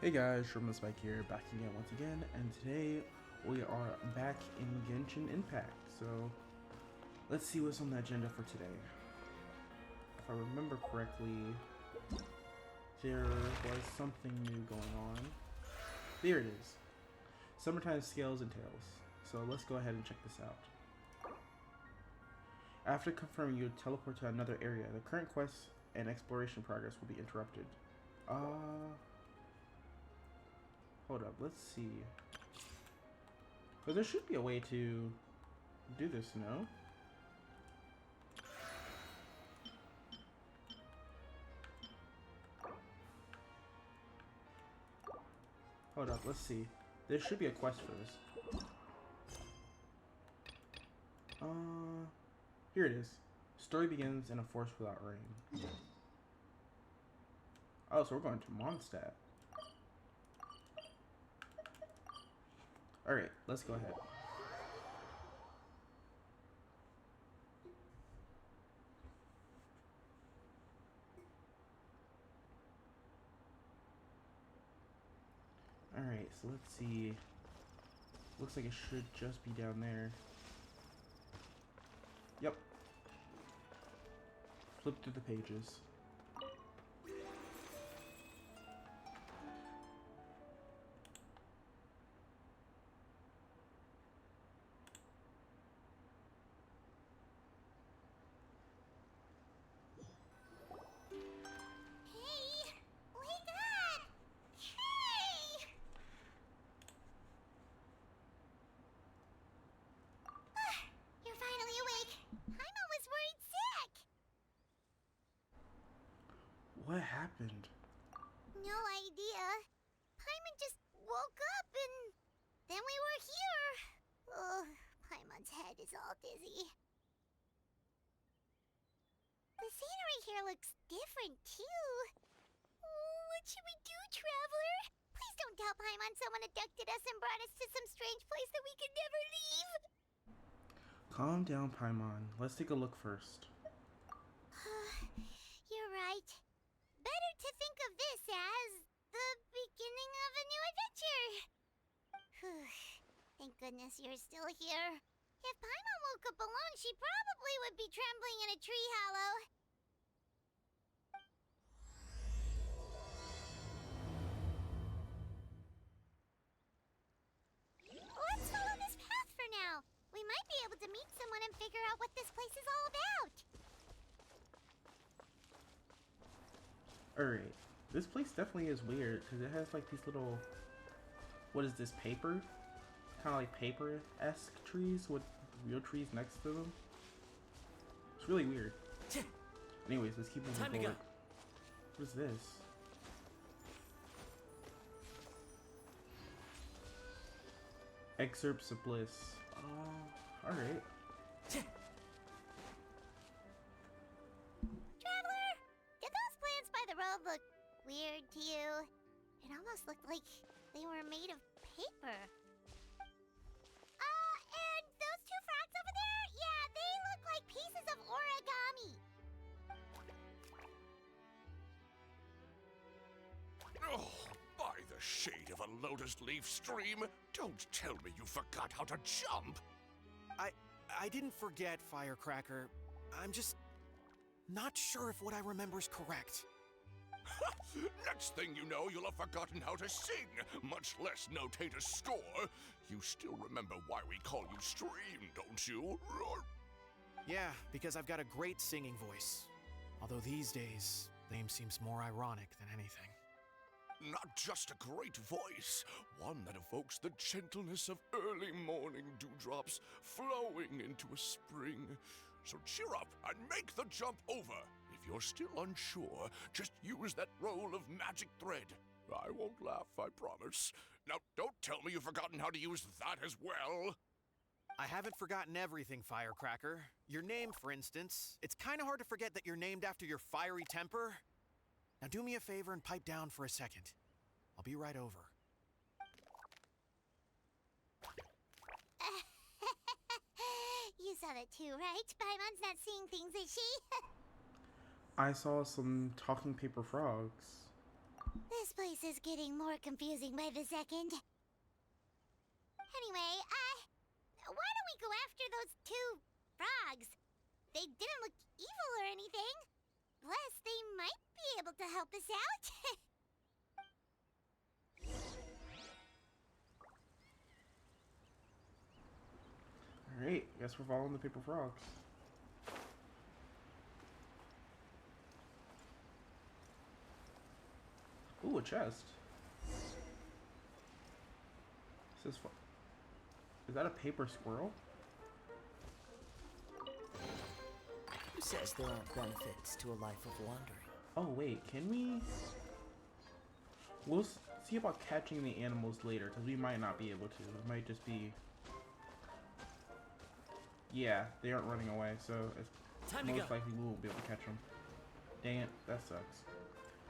Hey guys, Spike here, back again once again, and today we are back in Genshin Impact. So let's see what's on the agenda for today. If I remember correctly, there was something new going on. There it is. Summertime Scales and Tails. So let's go ahead and check this out. After confirming you teleport to another area, the current quest and exploration progress will be interrupted. Hold up, let's see. But there should be a way to do this, no? Hold up, let's see. There should be a quest for this. Here it is. Story begins in a forest without rain. Oh, so we're going to Mondstadt. Alright, let's go ahead. Alright, so let's see. Looks like it should just be down there. Yep. Flip through the pages. What happened? No idea. Paimon just woke up and then we were here. Ugh, Paimon's head is all dizzy. The scenery here looks different too. Oh, what should we do, Traveler? Please don't tell Paimon someone abducted us and brought us to some strange place that we could never leave. Calm down, Paimon. Let's take a look first. You're right. Better to think of this as the beginning of a new adventure. Thank goodness you're still here. If Paimon woke up alone, she probably would be trembling in a tree hollow. Let's follow this path for now. We might be able to meet someone and figure out what this place is all about. Alright. This place definitely is weird because it has like these little, what is this, paper? Kind of like paper-esque trees with real trees next to them. It's really weird. Anyways, let's keep moving forward. What is this? Excerpts of Bliss. Oh, alright. Traveler, did those plants by the road look weird to you? It almost looked like they were made of paper. And those two frogs over there? Yeah, they look like pieces of origami. Oh, by the shade of a lotus leaf stream, don't tell me you forgot how to jump. I didn't forget, Firecracker. I'm just not sure if what I remember is correct. Next thing you know, you'll have forgotten how to sing, much less notate a score. You still remember why we call you Stream, don't you? Yeah, because I've got a great singing voice. Although these days, name seems more ironic than anything. Not just a great voice, one that evokes the gentleness of early morning dewdrops flowing into a spring. So cheer up and make the jump over. If you're still unsure, just use that roll of magic thread. I won't laugh, I promise. Now, don't tell me you've forgotten how to use that as well. I haven't forgotten everything, Firecracker. Your name, for instance. It's kind of hard to forget that you're named after your fiery temper. Now do me a favor and pipe down for a second. I'll be right over. You saw that too, right? Paimon's not seeing things, is she? I saw some talking paper frogs. This place is getting more confusing by the second. Anyway, why don't we go after those two frogs? They didn't look evil or anything. Plus, they might be able to help us out. Alright, guess we're following the paper frogs. Ooh, a chest. Is that a paper squirrel? Who says there aren't benefits to a life of wandering? Oh wait, can we? We'll see about catching the animals later, because we might not be able to. It might just be... Yeah, they aren't running away, so it's most likely we won't be able to catch them. Dang it, that sucks.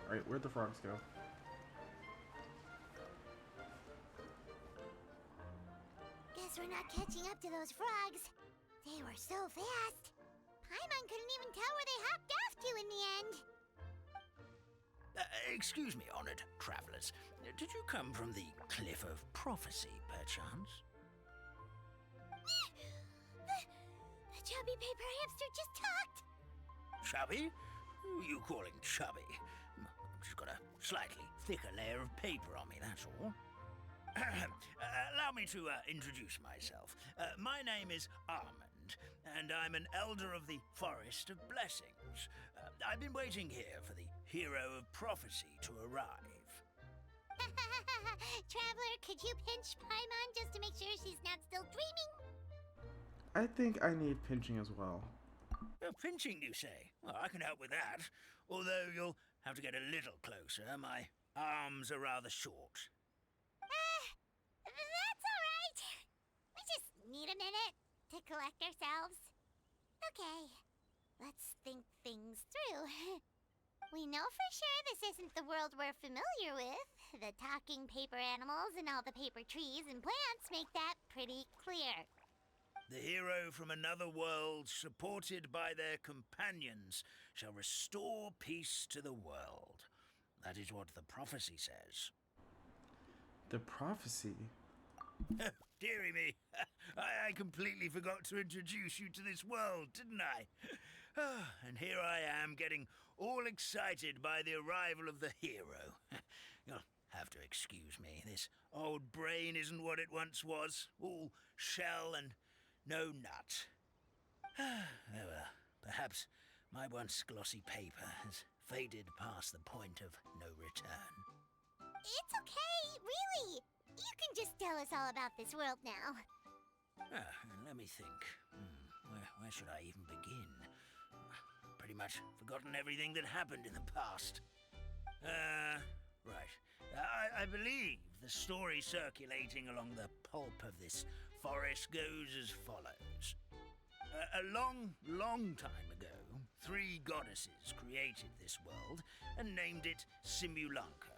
Alright, where'd the frogs go? Guess we're not catching up to those frogs. They were so fast. Paimon couldn't even tell where they hopped off to in the end. Excuse me, honored travelers. Did you come from the Cliff of Prophecy, perchance? The chubby paper hamster just talked. Chubby? Who are you calling chubby? I've just got a slightly thicker layer of paper on me, that's all. Allow me to introduce myself. My name is Armand, and I'm an elder of the Forest of Blessings. I've been waiting here for the hero of prophecy to arrive. Traveler, could you pinch Paimon just to make sure she's not still dreaming? I think I need pinching as well. Pinching, you say? Well, I can help with that. Although you'll have to get a little closer. My arms are rather short. That's alright. We just need a minute to collect ourselves. Okay, let's think things through. We know for sure this isn't the world we're familiar with. The talking paper animals and all the paper trees and plants make that pretty clear. The hero from another world, supported by their companions, shall restore peace to the world. That is what the prophecy says. The prophecy? Dearie me, I completely forgot to introduce you to this world, didn't I? And here I am, getting all excited by the arrival of the hero. You'll have to excuse me. This old brain isn't what it once was. All shell and no nut. Oh well, perhaps my once glossy paper has faded past the point of no return. It's okay, really. You can just tell us all about this world now. Let me think. Where should I even begin? Pretty much forgotten everything that happened in the past. Right. I believe the story circulating along the pulp of this forest goes as follows. A long time ago, 3 goddesses created this world and named it Simulanka.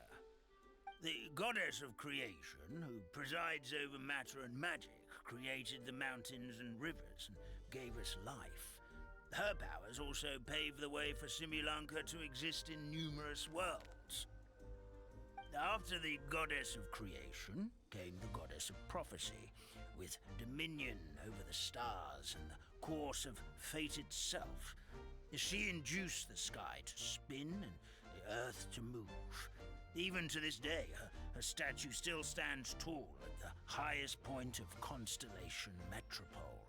The goddess of creation, who presides over matter and magic, created the mountains and rivers and gave us life. Her powers also paved the way for Simulanka to exist in numerous worlds. After the goddess of creation came the goddess of prophecy, with dominion over the stars and the course of fate itself. She induced the sky to spin and the earth to move. Even to this day, her statue still stands tall at the highest point of Constellation Metropole.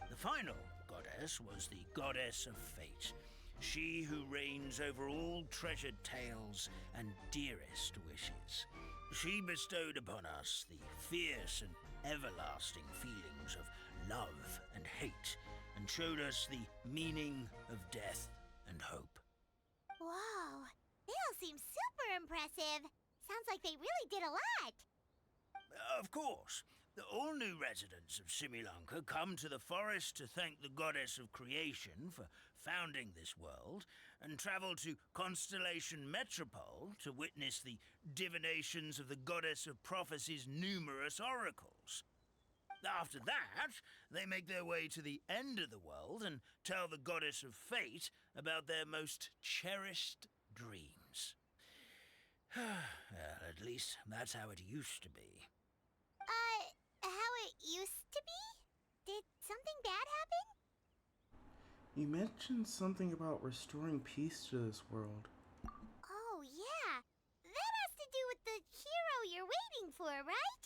The final goddess was the goddess of fate, she who reigns over all treasured tales and dearest wishes. She bestowed upon us the fierce and everlasting feelings of love and hate, and showed us the meaning of death and hope. Whoa, they all seem super impressive. Sounds like they really did a lot. Of course. All new residents of Simulanka come to the forest to thank the goddess of creation for founding this world, and travel to Constellation Metropole to witness the divinations of the goddess of prophecy's numerous oracles. After that, they make their way to the end of the world and tell the goddess of fate about their most cherished dreams. Well, at least that's how it used to be. How it used to be? Did something bad happen? You mentioned something about restoring peace to this world. Oh, yeah. That has to do with the hero you're waiting for, right?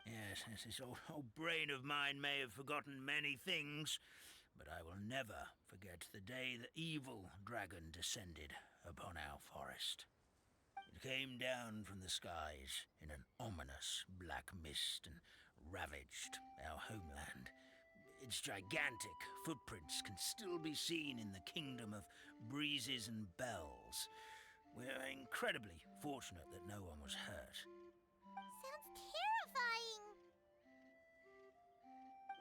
Yes, this old brain of mine may have forgotten many things, but I will never forget the day the evil dragon descended upon our forest. It came down from the skies in an ominous black mist and ravaged our homeland. Its gigantic footprints can still be seen in the kingdom of breezes and bells. We're incredibly fortunate that no one was hurt. Sounds terrifying.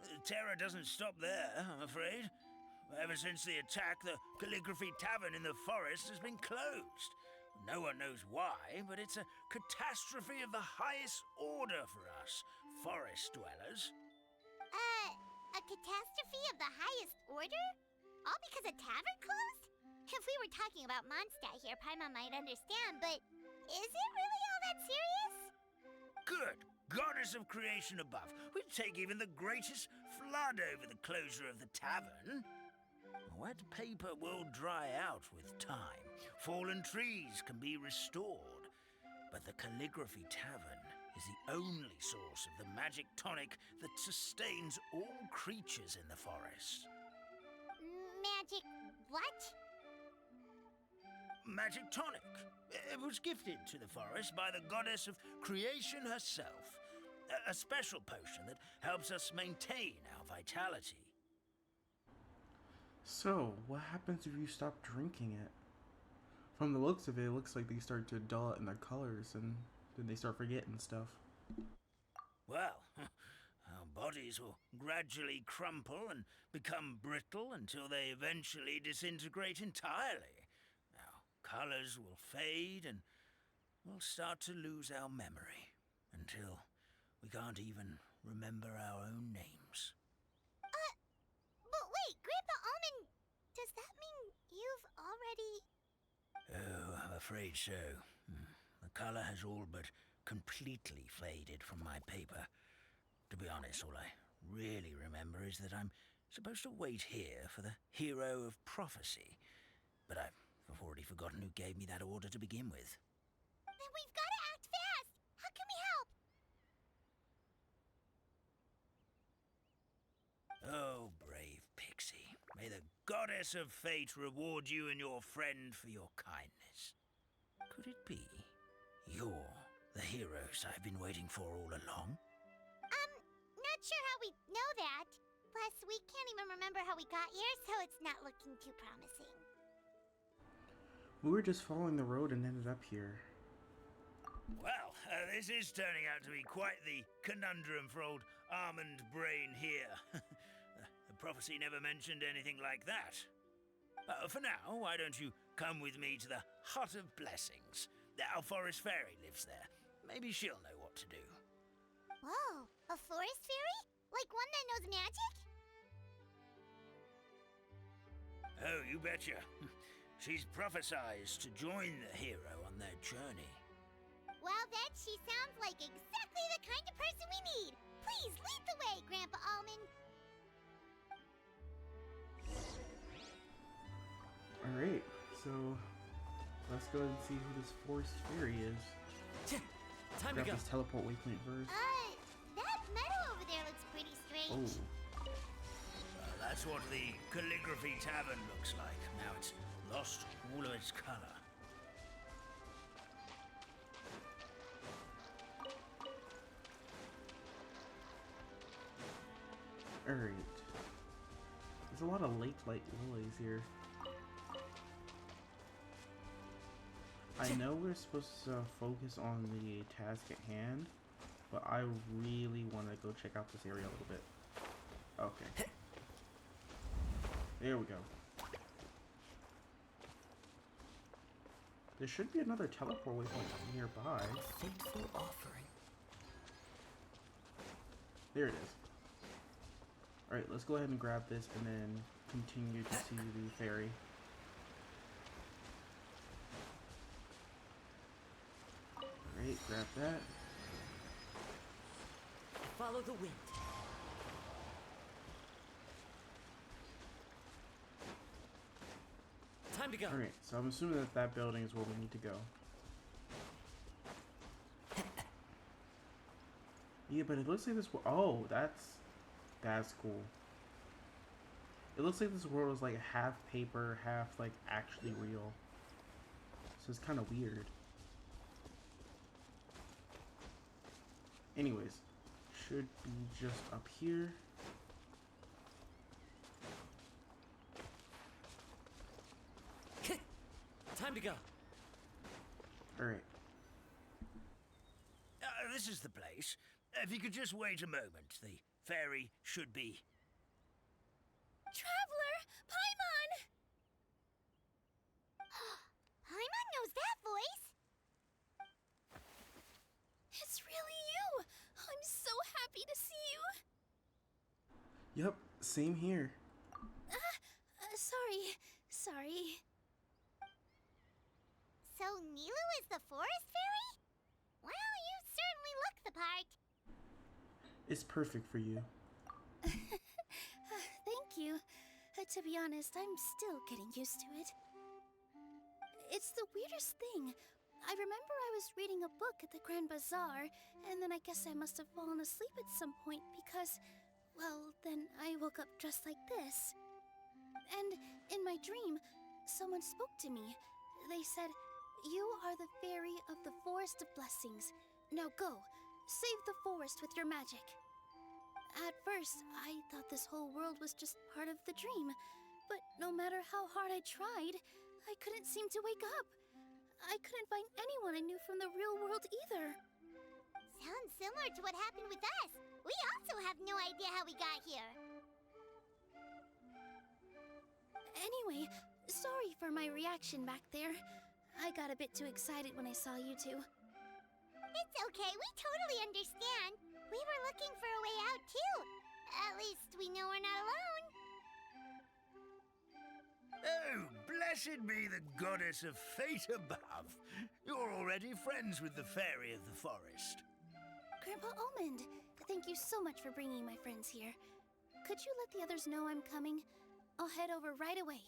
The terror doesn't stop there, I'm afraid. Ever since the attack, the Calligraphy Tavern in the forest has been closed. No one knows why, but it's a catastrophe of the highest order for us, forest dwellers. A catastrophe of the highest order? All because a tavern closed? If we were talking about Mondstadt here, Paimon might understand, but is it really all that serious? Good goddess of creation above, we'd take even the greatest flood over the closure of the tavern. Wet paper will dry out with time. Fallen trees can be restored. But the Calligraphy Tavern is the only source of the magic tonic that sustains all creatures in the forest. Magic what? Magic tonic. It was gifted to the forest by the goddess of creation herself. A special potion that helps us maintain our vitality. So, what happens if you stop drinking it? From the looks of it, it looks like they start to dull out in their colors and then they start forgetting stuff. Well, our bodies will gradually crumple and become brittle until they eventually disintegrate entirely. Our colors will fade and we'll start to lose our memory until we can't even remember our own names. But wait, Grandpa Almond, does that mean you've already... Oh, I'm afraid so. The color has all but completely faded from my paper. To be honest, all I really remember is that I'm supposed to wait here for the hero of prophecy. But I've already forgotten who gave me that order to begin with. Then we've got to act fast! How can we help? Oh, brave Pixie. May the goddess of fate reward you and your friend for your kindness. Could it be you're the heroes I've been waiting for all along? Not sure how we know that. Plus, we can't even remember how we got here, so it's not looking too promising. We were just following the road and ended up here. Well, this is turning out to be quite the conundrum for old Almond Brain here. The prophecy never mentioned anything like that. For now, why don't you come with me to the Hut of Blessings? Our forest fairy lives there. Maybe she'll know what to do. Whoa, a forest fairy? Like one that knows magic? Oh, you betcha. She's prophesized to join the hero on their journey. Well, then she sounds like exactly the kind of person we need. Please lead the way, Grandpa Almond. Alright, so let's go ahead and see who this forest fairy is. Time to Grab go. this teleport waypoint first. That meadow over there looks pretty strange. Oh, That's what the Calligraphy Tavern looks like. Now it's lost all of its color. alright. There's a lot of lake light lilies here. I know we're supposed to focus on the task at hand, but I really want to go check out this area a little bit. Okay. There we go. There should be another teleport waypoint nearby. Fateful offering. There it is. Alright, let's go ahead and grab this and then continue to see the ferry. Alright, grab that. Follow the wind. Time to go. Alright, so I'm assuming that that building is where we need to go. Yeah, but it looks like this. Oh, that's cool. It looks like this world is like half paper, half like actually real. So it's kind of weird. Anyways, should be just up here. Time to go. Alright. This is the place. If you could just wait a moment, the ferry should be... Traveler! Paimon! Paimon knows that voice! It's really you! I'm so happy to see you! Yep, same here. Sorry. So Nilu is the forest fairy? Well, you certainly look the part. It's perfect for you. Thank you. To be honest, I'm still getting used to it. It's the weirdest thing. I remember I was reading a book at the Grand Bazaar, and then I guess I must have fallen asleep at some point because, well, then I woke up dressed like this. And in my dream, someone spoke to me. They said, "You are the fairy of the Forest of Blessings. Now go, save the forest with your magic." At first, I thought this whole world was just part of the dream, but no matter how hard I tried, I couldn't seem to wake up. I couldn't find anyone I knew from the real world either. Sounds similar to what happened with us. We also have no idea how we got here. Anyway, sorry for my reaction back there. I got a bit too excited when I saw you two. It's okay, we totally understand. We were looking for a way out too. At least we know we're not alone. Oh, blessed be the goddess of fate above. You're already friends with the fairy of the forest. Grandpa Almond, thank you so much for bringing my friends here. Could you let the others know I'm coming? I'll head over right away.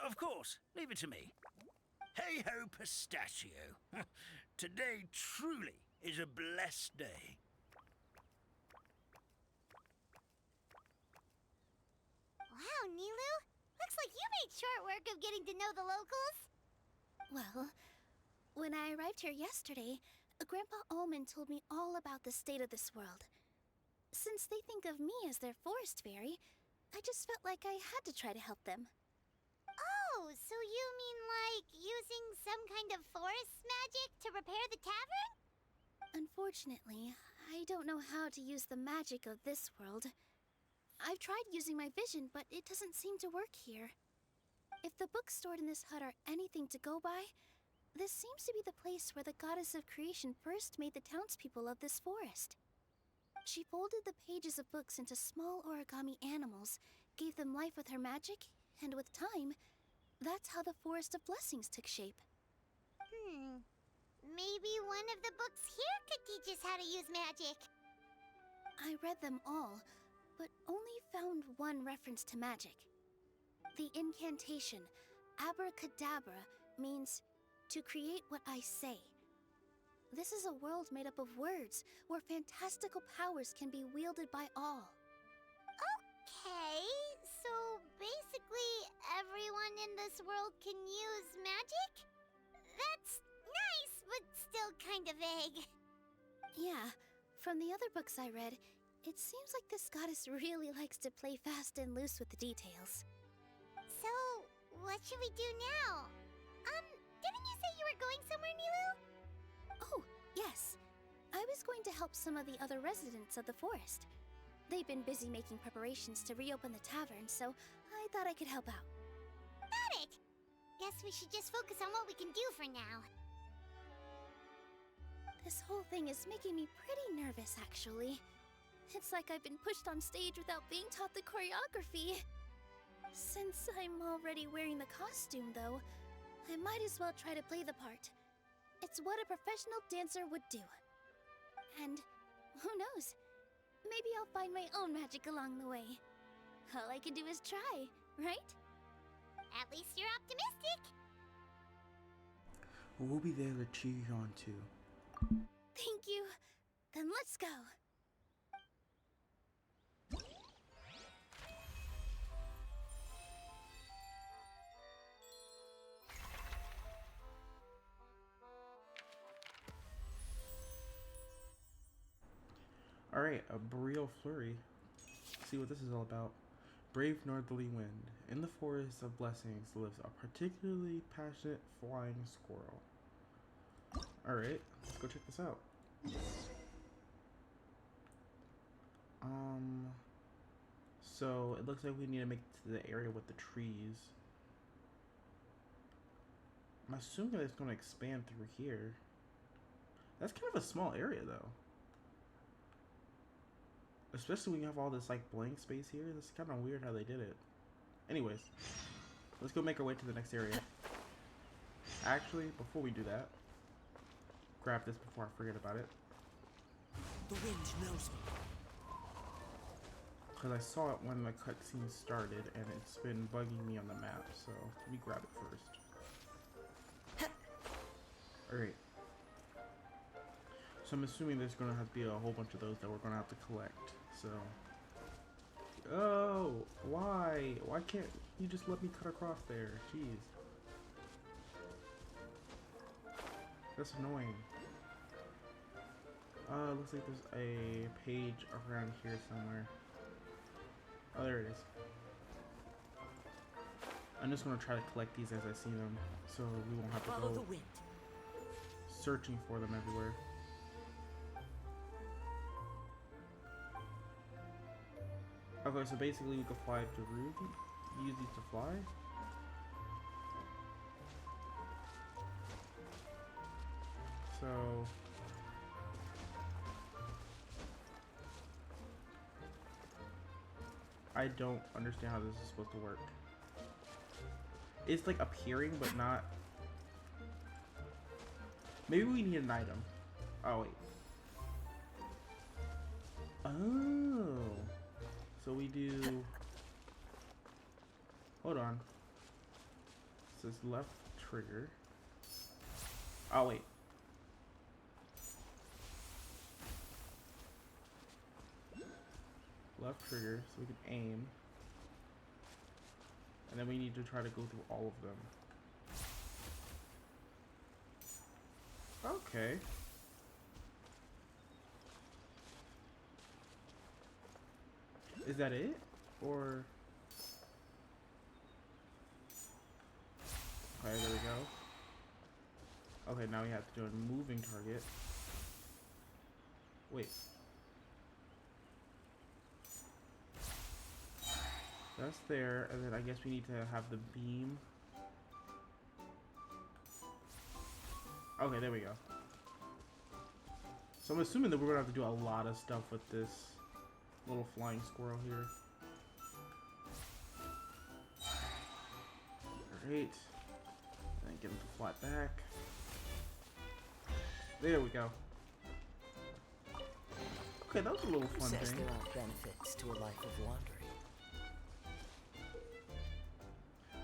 Of course, leave it to me. Hey ho, pistachio. Today truly is a blessed day. Wow, Nilu! Looks like you made short work of getting to know the locals. Well, when I arrived here yesterday, Grandpa Almond told me all about the state of this world. Since they think of me as their forest fairy, I just felt like I had to try to help them. Oh, so you mean like using some kind of forest magic to repair the tavern? Unfortunately, I don't know how to use the magic of this world. I've tried using my vision, but it doesn't seem to work here. If the books stored in this hut are anything to go by, this seems to be the place where the goddess of creation first made the townspeople of this forest. She folded the pages of books into small origami animals, gave them life with her magic, and with time, that's how the Forest of Blessings took shape. Maybe one of the books here could teach us how to use magic. I read them all, but only found one reference to magic. The incantation, abracadabra, means to create what I say. This is a world made up of words, where fantastical powers can be wielded by all. Okay, so basically everyone in this world can use magic? That's nice, but still kind of vague. Yeah, from the other books I read, it seems like this goddess really likes to play fast and loose with the details. So, what should we do now? Didn't you say you were going somewhere, Nilu? Oh, yes. I was going to help some of the other residents of the forest. They've been busy making preparations to reopen the tavern, so I thought I could help out. Got it! Guess we should just focus on what we can do for now. This whole thing is making me pretty nervous, actually. It's like I've been pushed on stage without being taught the choreography. Since I'm already wearing the costume, though, I might as well try to play the part. It's what a professional dancer would do. And who knows? Maybe I'll find my own magic along the way. All I can do is try, right? At least you're optimistic. We'll be there to cheer you on too. Thank you. Then let's go. Alright, a boreal flurry. See what this is all about. Brave northerly wind. In the forest of blessings lives a particularly passionate flying squirrel. Alright, let's go check this out. So it looks like we need to make it to the area with the trees. I'm assuming that it's going to expand through here. That's kind of a small area though. Especially when you have all this like blank space here. That's kind of weird how they did it. Anyways, let's go make our way to the next area. Actually, before we do that, grab this before I forget about it. The wind knows me. Because I saw it when the cutscene started and it's been bugging me on the map, so let me grab it first. Alright. So I'm assuming there's going to have to be a whole bunch of those that we're going to have to collect, so... Oh! Why? Why can't you just let me cut across there? Jeez. That's annoying. Looks like there's a page around here somewhere. Oh, there it is. I'm just gonna try to collect these as I see them, so we won't have to Follow go the wind. searching for them everywhere. Okay, so basically you can fly through, use these to fly. So... I don't understand how this is supposed to work. It's like appearing, but not... Maybe we need an item. Oh, wait. Oh. So we do... Hold on. It says left trigger. Oh, wait. Left trigger, so we can aim. And then we need to try to go through all of them. Okay. Is that it? Or... Okay, there we go. Okay, now we have to do a moving target. Wait. That's there, and then I guess we need to have the beam. Okay, there we go. So I'm assuming that we're gonna have to do a lot of stuff with this little flying squirrel here. Alright. And get him to fly back. There we go. Okay, that was a little Who fun says thing. there aren't benefits to a life of wandering?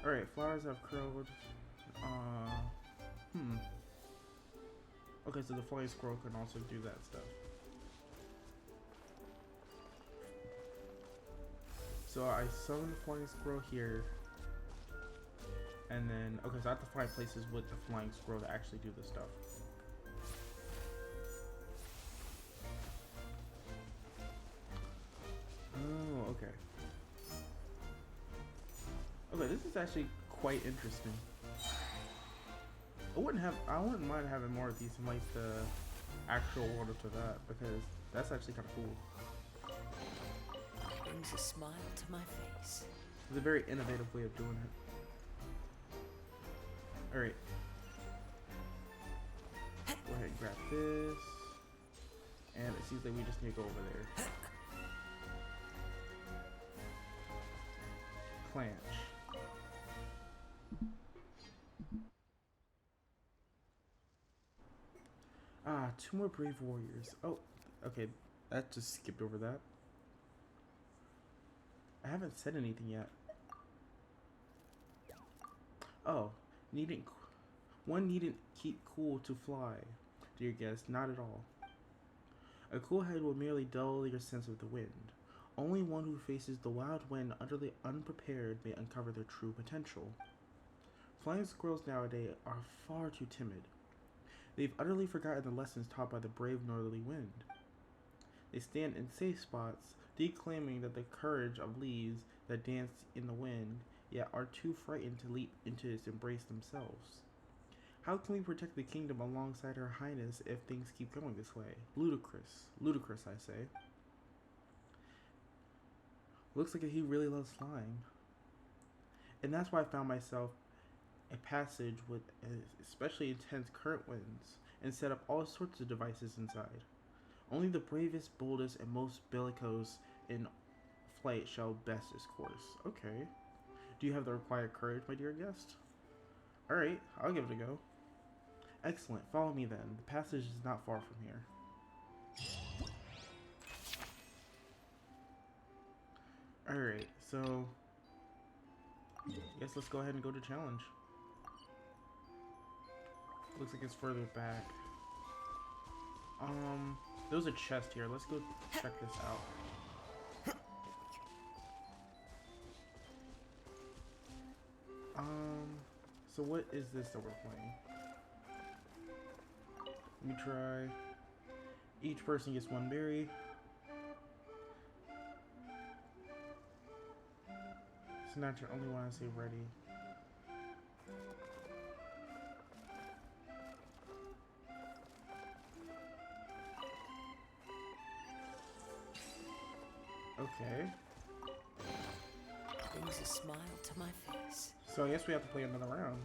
Alright, flowers have curled. Okay, so the flying squirrel can also do that stuff. So I summon the flying squirrel here. And then, okay, so I have to find places with the flying squirrel to actually do this stuff. Oh, okay. Okay, this is actually quite interesting. I wouldn't mind having more of these in like the actual world of Teyvat, because that's actually kind of cool. Brings a smile to my face. It's a very innovative way of doing it. Alright. Go ahead and grab this. And it seems like we just need to go over there. Clanch. Ah, 2 more brave warriors. Oh, okay. That just skipped over that. I haven't said anything yet. Oh, one needn't keep cool to fly, dear guest, not at all. A cool head will merely dull your sense of the wind. Only one who faces the wild wind utterly unprepared may uncover their true potential. Flying squirrels nowadays are far too timid. They've utterly forgotten the lessons taught by the brave northerly wind. They stand in safe spots, declaiming that the courage of leaves that dance in the wind, yet are too frightened to leap into its embrace themselves. How can we protect the kingdom alongside Her Highness if things keep going this way? Ludicrous. Ludicrous, I say. Looks like he really loves flying. And that's why I found myself a passage with especially intense current winds and set up all sorts of devices inside. Only the bravest, boldest, and most bellicose in flight shall best this course. Okay. Do you have the required courage, my dear guest? Alright, I'll give it a go. Excellent, follow me then. The passage is not far from here. Alright, so I guess let's go ahead and go to challenge. Looks like it's further back. There was a chest here. Let's go check this out. So what is this that we're playing? Let me try. Each person gets 1 berry. Snatcher only want to say ready. Okay. Brings a smile to my face. So I guess we have to play another round.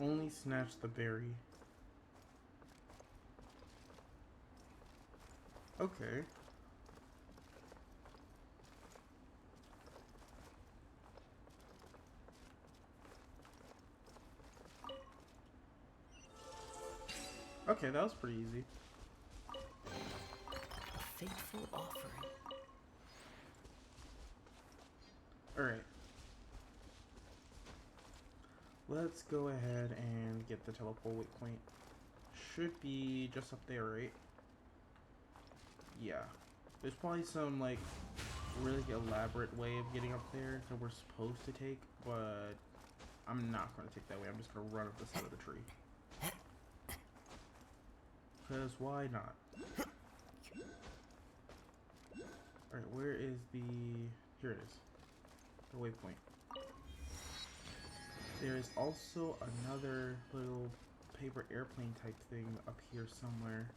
Only snatch the berry. Okay. Okay, that was pretty easy. A fateful offering. Alright. Let's go ahead and get the teleport waypoint. Should be just up there, right? Yeah. There's probably some, like, really elaborate way of getting up there that we're supposed to take, but I'm not going to take that way. I'm just going to run up the side of the tree. Because why not? Alright, where is the... Here it is. The waypoint. There is also another little paper airplane type thing up here somewhere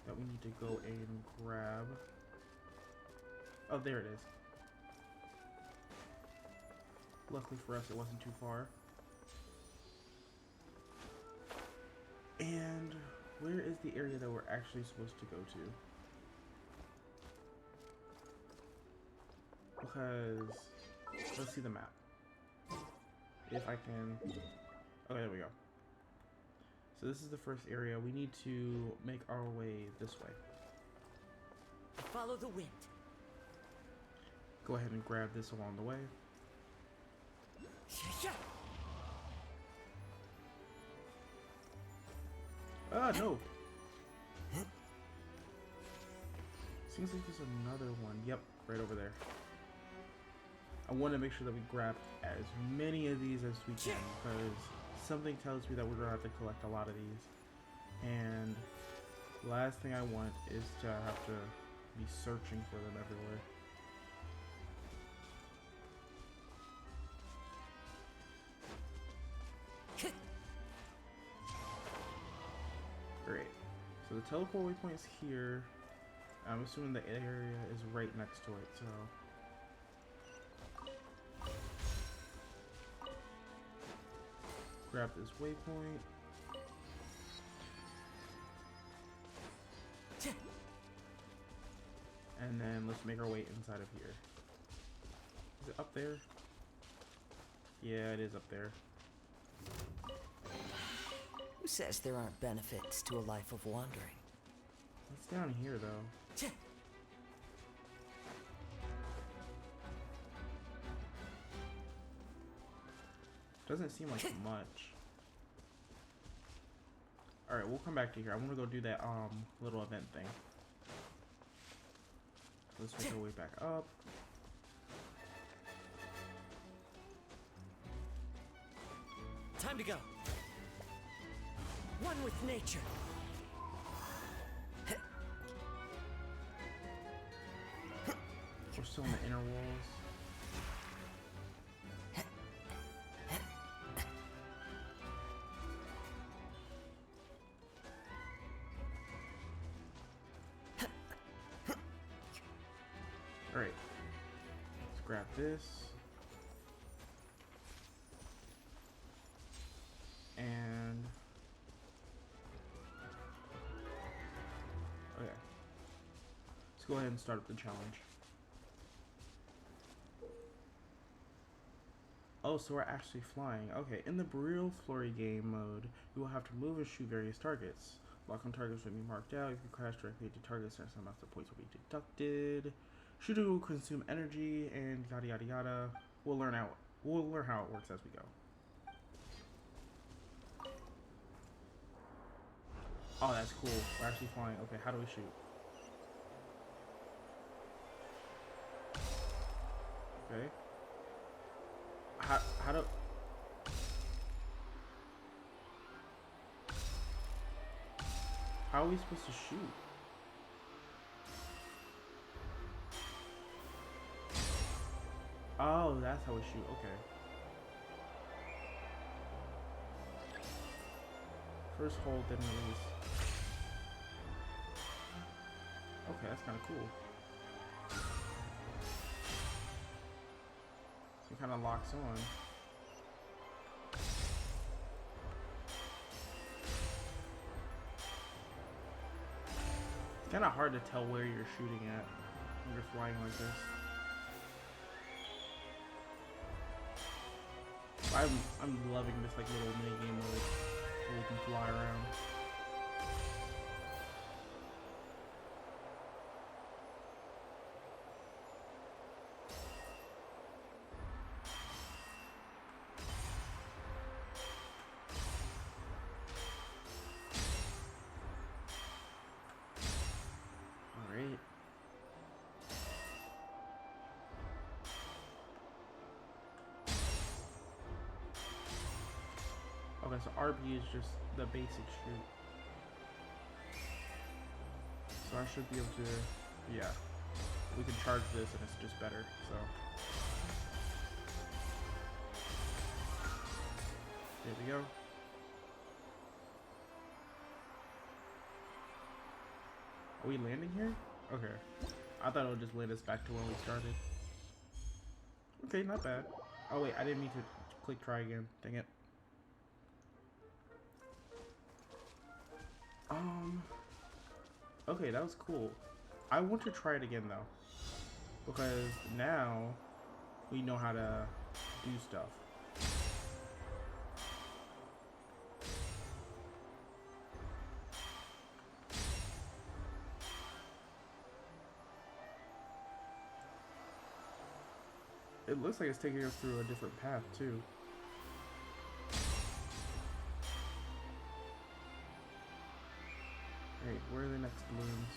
that we need to go and grab. Oh, there it is. Luckily for us, it wasn't too far. And where is the area that we're actually supposed to go to? Because let's see the map. If I can... Okay, there we go. So this is the first area. We need to make our way this way. Follow the wind. Go ahead and grab this along the way. Ah, no! Seems like there's another one. Yep, right over there. I want to make sure that we grab as many of these as we can, because something tells me that we're going to have to collect a lot of these. And the last thing I want is to have to be searching for them everywhere. Great. So the teleport waypoint is here. I'm assuming the area is right next to it, so... Grab this waypoint. And then let's make our way inside of here. Is it up there? Yeah, it is up there. Who says there aren't benefits to a life of wandering? It's down here, though. Doesn't seem like much. Alright, we'll come back to here. I want to go do that little event thing. Let's make our way back up. Time to go. One with nature. We're still in the inner walls. Alright. Let's grab this. And okay. Let's go ahead and start up the challenge. Oh, so we're actually flying. Okay, in the Burial Flurry game mode, you will have to move and shoot various targets. Lock on targets will be marked out. If you crash directly into targets, some amount of points will be deducted. Shooting will consume energy and yada yada yada. We'll learn how it works as we go. Oh, that's cool. We're actually flying. Okay, how do we shoot? Okay. How do... How are we supposed to shoot? Oh, that's how we shoot. Okay. First hold, then release. Okay, that's kind of cool. So it kind of locks on. It's kind of hard to tell where you're shooting at when you're flying like this. I'm loving this like little mini game mode where we can fly around. Alright. Okay, so RB is just the basic shoot. So I should be able to, yeah. We can charge this and it's just better, so. There we go. Are we landing here? Okay. I thought it would just land us back to where we started. Okay, not bad. Oh wait, I didn't mean to click try again. Dang it. Okay, that was cool. I want to try it again though, because now we know how to do stuff. It looks like it's taking us through a different path too. Alright, where are the next balloons?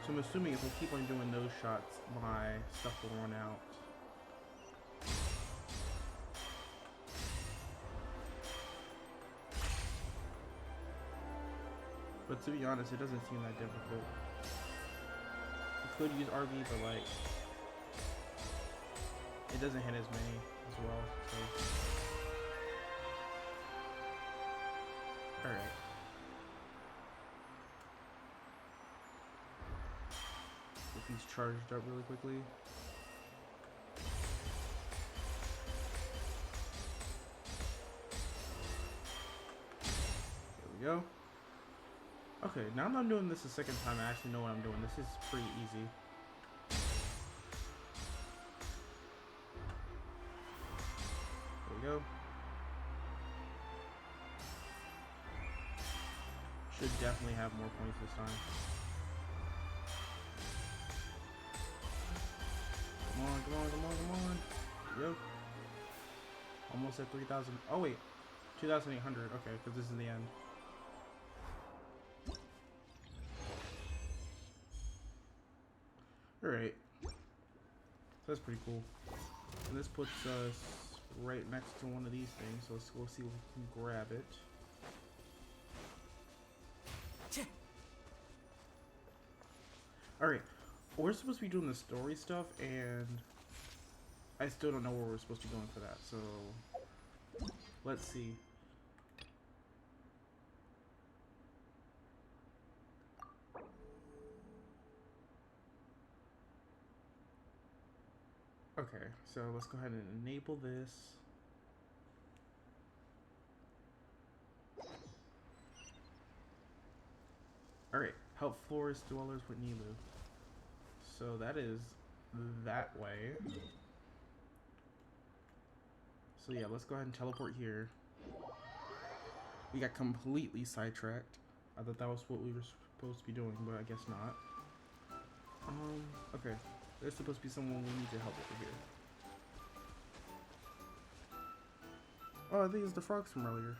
So I'm assuming if I keep on doing those shots, my stuff will run out. But to be honest, it doesn't seem that difficult. I could use RB, but like, it doesn't hit as many as well, so. Alright. Get these charged up really quickly. we go. Okay, now that I'm doing this the second time, I actually know what I'm doing. This is pretty easy. There we go. Should definitely have more points this time. Come on, come on, come on, come on. There we go. Almost at 3,000. Oh wait, 2,800. Okay, because this is the end. Alright. That's pretty cool. And this puts us right next to one of these things, so let's go see if we can grab it. Alright, we're supposed to be doing the story stuff, and I still don't know where we're supposed to be going for that, so let's see. Okay, so let's go ahead and enable this. Alright, help forest dwellers with Nilu. So that is that way. So yeah, let's go ahead and teleport here. We got completely sidetracked. I thought that was what we were supposed to be doing, but I guess not. Okay. There's supposed to be someone we need to help over here. Oh, I think it's the frogs from earlier.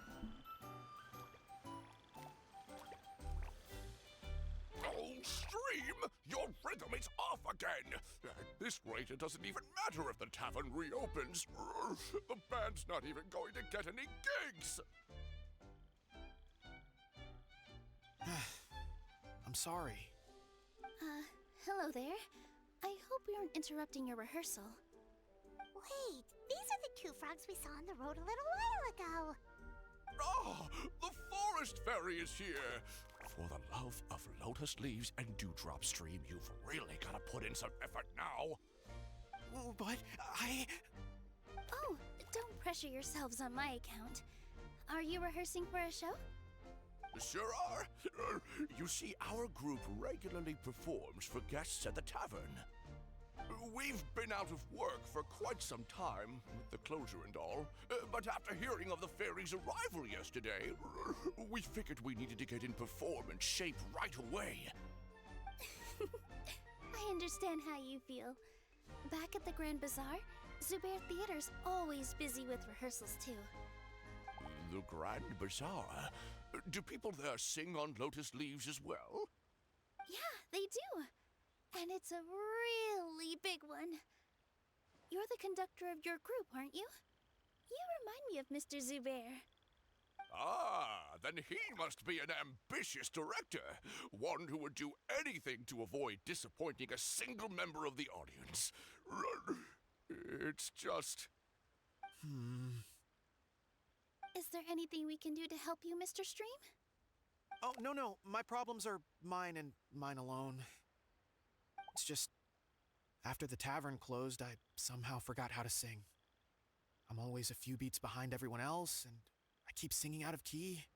Oh, Stream! Your rhythm is off again! At this rate, it doesn't even matter if the tavern reopens. The band's not even going to get any gigs! I'm sorry. Hello there. I hope we aren't interrupting your rehearsal. Wait, these are the two frogs we saw on the road a little while ago. Ah, the forest fairy is here! For the love of lotus leaves and dewdrop, Stream, you've really got to put in some effort now. Oh, but I... Oh, don't pressure yourselves on my account. Are you rehearsing for a show? Sure are. You see, our group regularly performs for guests at the tavern. We've been out of work for quite some time, with the closure and all, but after hearing of the fairy's arrival yesterday, we figured we needed to get in performance shape right away. I understand how you feel. Back at the Grand Bazaar, Zubair Theater's always busy with rehearsals too. The Grand Bazaar? Do people there sing on lotus leaves as well? Yeah, they do. And it's a really big one. You're the conductor of your group, aren't you? You remind me of Mr. Zubair. Ah, then he must be an ambitious director. One who would do anything to avoid disappointing a single member of the audience. It's just... Is there anything we can do to help you, Mr. Stream? Oh, no. My problems are mine and mine alone. It's just... after the tavern closed, I somehow forgot how to sing. I'm always a few beats behind everyone else, and I keep singing out of key.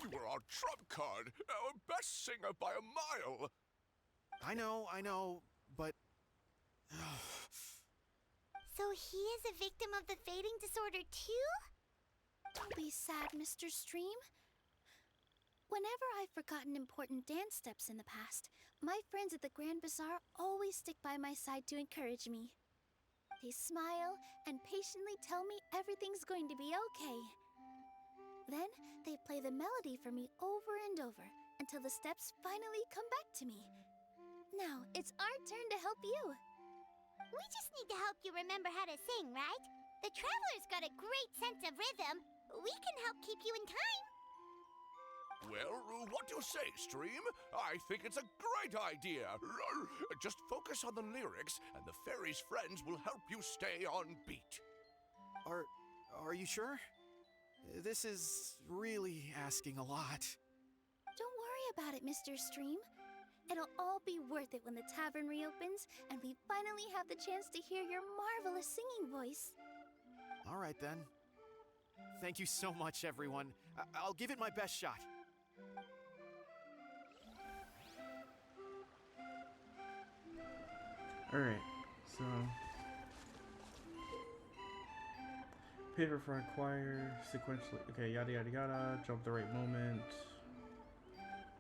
You were our trump card, our best singer by a mile. I know, but... So he is a victim of the fading disorder too? Don't be sad, Mr. Stream. Whenever I've forgotten important dance steps in the past, my friends at the Grand Bazaar always stick by my side to encourage me. They smile and patiently tell me everything's going to be okay. Then they play the melody for me over and over until the steps finally come back to me. Now it's our turn to help you. We just need to help you remember how to sing, right? The Traveler's got a great sense of rhythm. We can help keep you in time. Well, what do you say, Stream? I think it's a great idea. Just focus on the lyrics, and the fairy's friends will help you stay on beat. Are you sure? This is really asking a lot. Don't worry about it, Mr. Stream. It'll all be worth it when the tavern reopens and we finally have the chance to hear your marvelous singing voice. All right, then. Thank you so much, everyone. I'll give it my best shot. Alright, so paper for acquire sequentially. Okay, yada yada yada. Jump the right moment.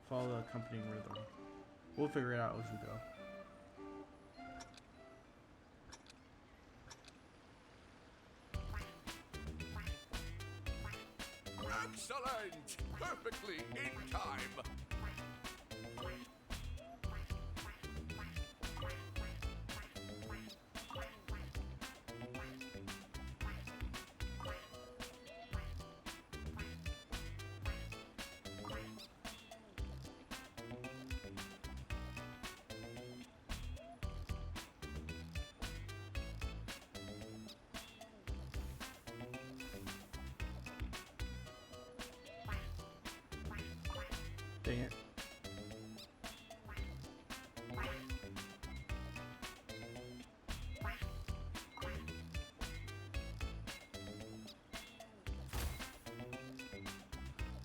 Follow the accompanying rhythm. We'll figure it out as we go. Excellent! Perfectly in time. Dang it.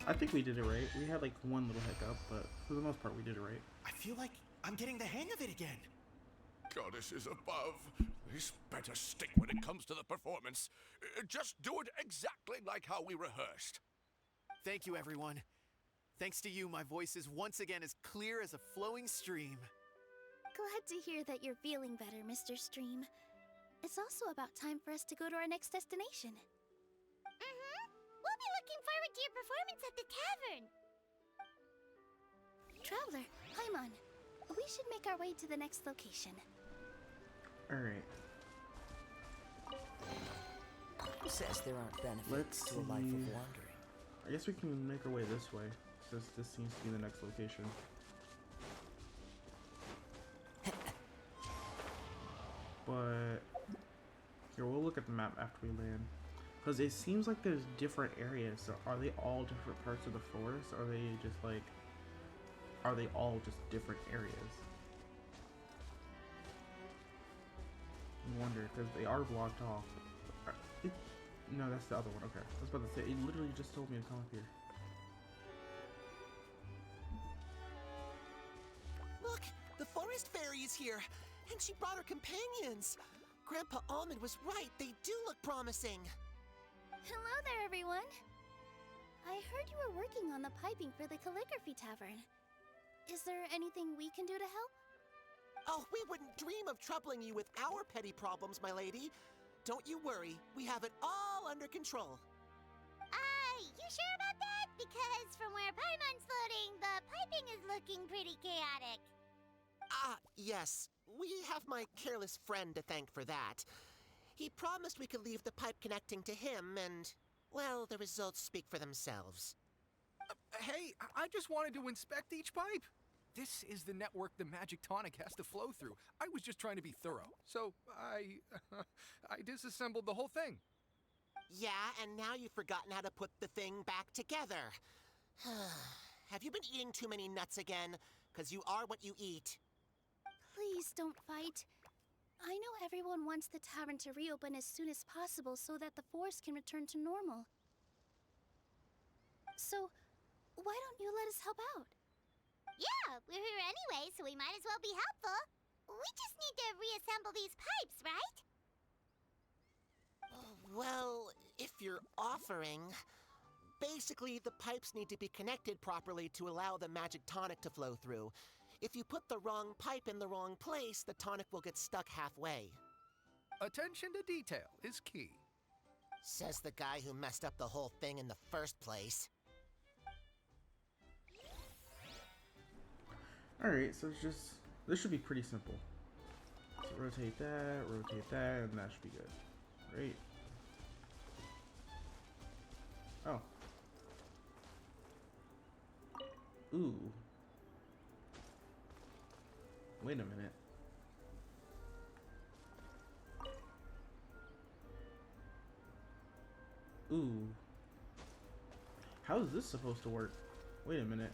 I think we did it right. We had like one little hiccup, but for the most part we did it right. I feel like I'm getting the hang of it again. Goddesses above, this better stick when it comes to the performance. Just do it exactly like how we rehearsed. Thank you, everyone. Thanks to you, my voice is once again as clear as a flowing stream. Glad to hear that you're feeling better, Mr. Stream. It's also about time for us to go to our next destination. We'll be looking forward to your performance at the tavern. Traveler, Paimon, we should make our way to the next location. Alright. Who says there aren't benefits Let's to a life of see. wandering? I guess we can make our way this way, since this seems to be the next location. But here, we'll look at the map after we land. Because it seems like there's different areas. So are they all different parts of the forest? Or are they just like... Are they all just different areas? I wonder, because they are blocked off. No, that's the other one. Okay. I was about to say, it literally just told me to come up here. Look, the forest fairy is here, and she brought her companions. Grandpa Almond was right. They do look promising. Hello there, everyone. I heard you were working on the piping for the calligraphy tavern. Is there anything we can do to help? Oh, we wouldn't dream of troubling you with our petty problems, my lady. Don't you worry. We have it all under control. You sure about that? Because from where Paimon's floating, the piping is looking pretty chaotic. Ah, yes. We have my careless friend to thank for that. He promised we could leave the pipe connecting to him, and, well, the results speak for themselves. Hey, I just wanted to inspect each pipe. This is the network the magic tonic has to flow through. I was just trying to be thorough. So I disassembled the whole thing. Yeah, and now you've forgotten how to put the thing back together. Have you been eating too many nuts again? 'Cause you are what you eat. Please don't fight. I know everyone wants the tavern to reopen as soon as possible so that the forest can return to normal. So, why don't you let us help out? Yeah, we're here anyway, so we might as well be helpful. We just need to reassemble these pipes, right? Well, if you're offering... Basically, the pipes need to be connected properly to allow the magic tonic to flow through. If you put the wrong pipe in the wrong place, the tonic will get stuck halfway. Attention to detail is key. Says the guy who messed up the whole thing in the first place. Alright, so it's just... This should be pretty simple. So rotate that, and that should be good. Great. Oh. Ooh. Wait a minute. Ooh. How is this supposed to work? Wait a minute.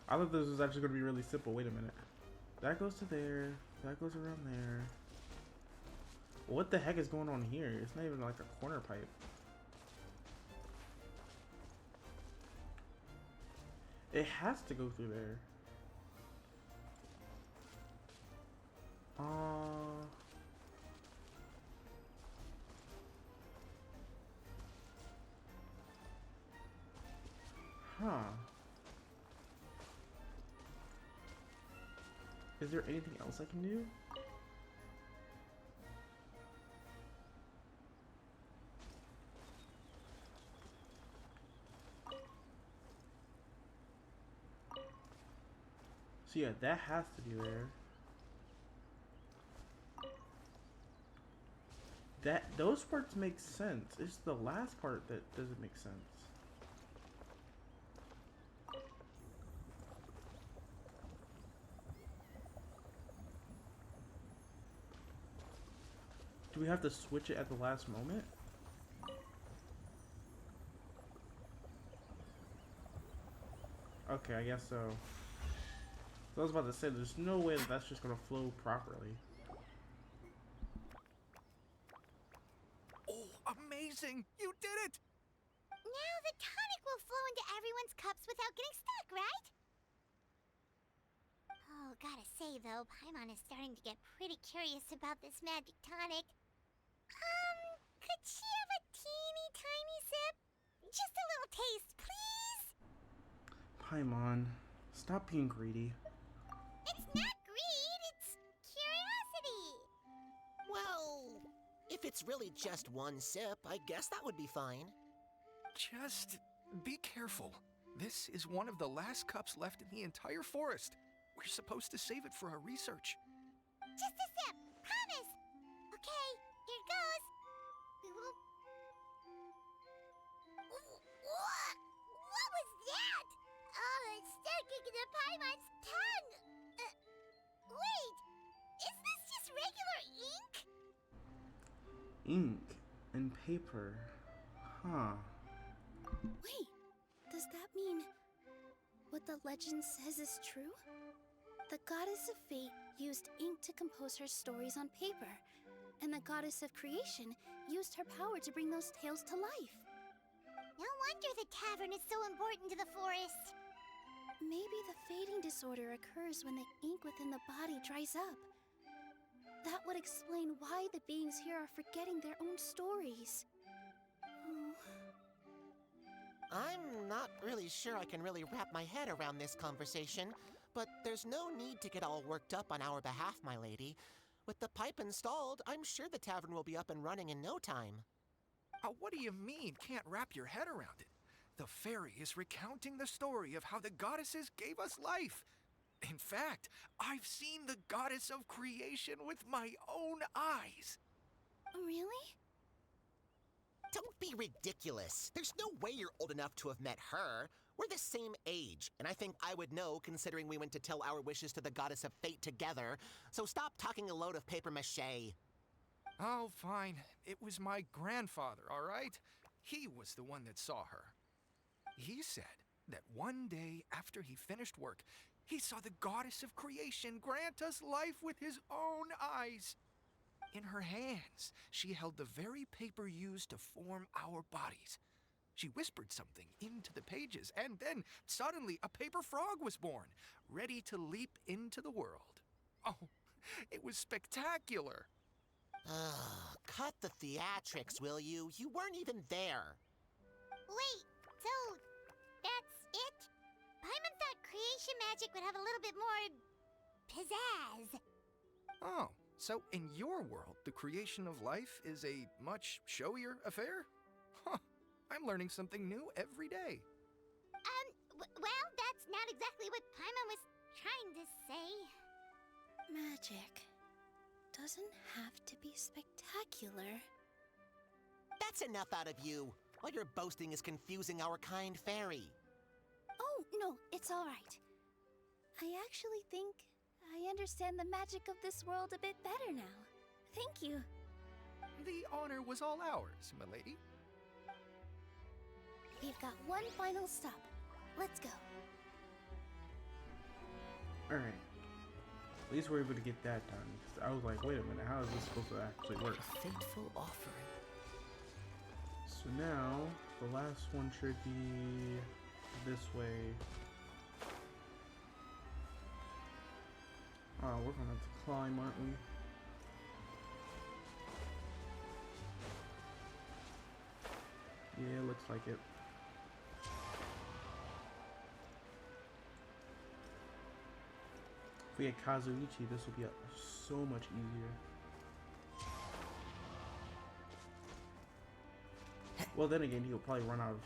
I thought this was actually going to be really simple. Wait a minute. That goes to there. That goes around there. What the heck is going on here? It's not even like a corner pipe. It has to go through there. Huh. Is there anything else I can do? So yeah, that has to be there. Those parts make sense. It's the last part that doesn't make sense. Do we have to switch it at the last moment? Okay, I guess so. I was about to say, there's no way that that's just gonna flow properly. Oh, amazing! You did it! Now the tonic will flow into everyone's cups without getting stuck, right? Oh, gotta say though, Paimon is starting to get pretty curious about this magic tonic. Could she have a teeny tiny sip? Just a little taste, please? Paimon, stop being greedy. It's not greed, it's curiosity. Well, if it's really just one sip, I guess that would be fine. Just be careful. This is one of the last cups left in the entire forest. We're supposed to save it for our research. Just a sip, promise. Okay, here goes. What was that? Oh, it's sticking to Paimon's tongue. Wait, is this just regular ink? Ink and paper. Huh. Wait, does that mean what the legend says is true? The goddess of fate used ink to compose her stories on paper, and the goddess of creation used her power to bring those tales to life. No wonder the tavern is so important to the forest. Maybe the fading disorder occurs when the ink within the body dries up. That would explain why the beings here are forgetting their own stories. Oh. I'm not really sure I can really wrap my head around this conversation, but there's no need to get all worked up on our behalf, my lady. With the pipe installed, I'm sure the tavern will be up and running in no time. What do you mean, can't wrap your head around it? The fairy is recounting the story of how the goddesses gave us life. In fact, I've seen the goddess of creation with my own eyes. Really? Don't be ridiculous. There's no way you're old enough to have met her. We're the same age, and I think I would know considering we went to tell our wishes to the goddess of fate together. So stop talking a load of papier-mâché. Oh, fine. It was my grandfather, all right? He was the one that saw her. He said that one day after he finished work, he saw the goddess of creation grant us life with his own eyes. In her hands, she held the very paper used to form our bodies. She whispered something into the pages, and then suddenly a paper frog was born, ready to leap into the world. Oh, it was spectacular. Cut the theatrics, will you? You weren't even there. Wait, so that's it? Paimon thought creation magic would have a little bit more pizzazz. Oh, so in your world, the creation of life is a much showier affair? Huh, I'm learning something new every day. Well, that's not exactly what Paimon was trying to say. Magic doesn't have to be spectacular. That's enough out of you. All your boasting is confusing our kind fairy. Oh, no, it's all right. I actually think I understand the magic of this world a bit better now. Thank you. The honor was all ours, milady. We've got one final stop. Let's go. Alright. At least we're able to get that done. 'Cause I was like, wait a minute, how is this supposed to actually work? A fateful offering. So now, the last one should be this way. Oh, we're gonna have to climb, aren't we? Yeah, looks like it. If we get Kazuichi, this will be so much easier. Well, then again, he'll probably run out of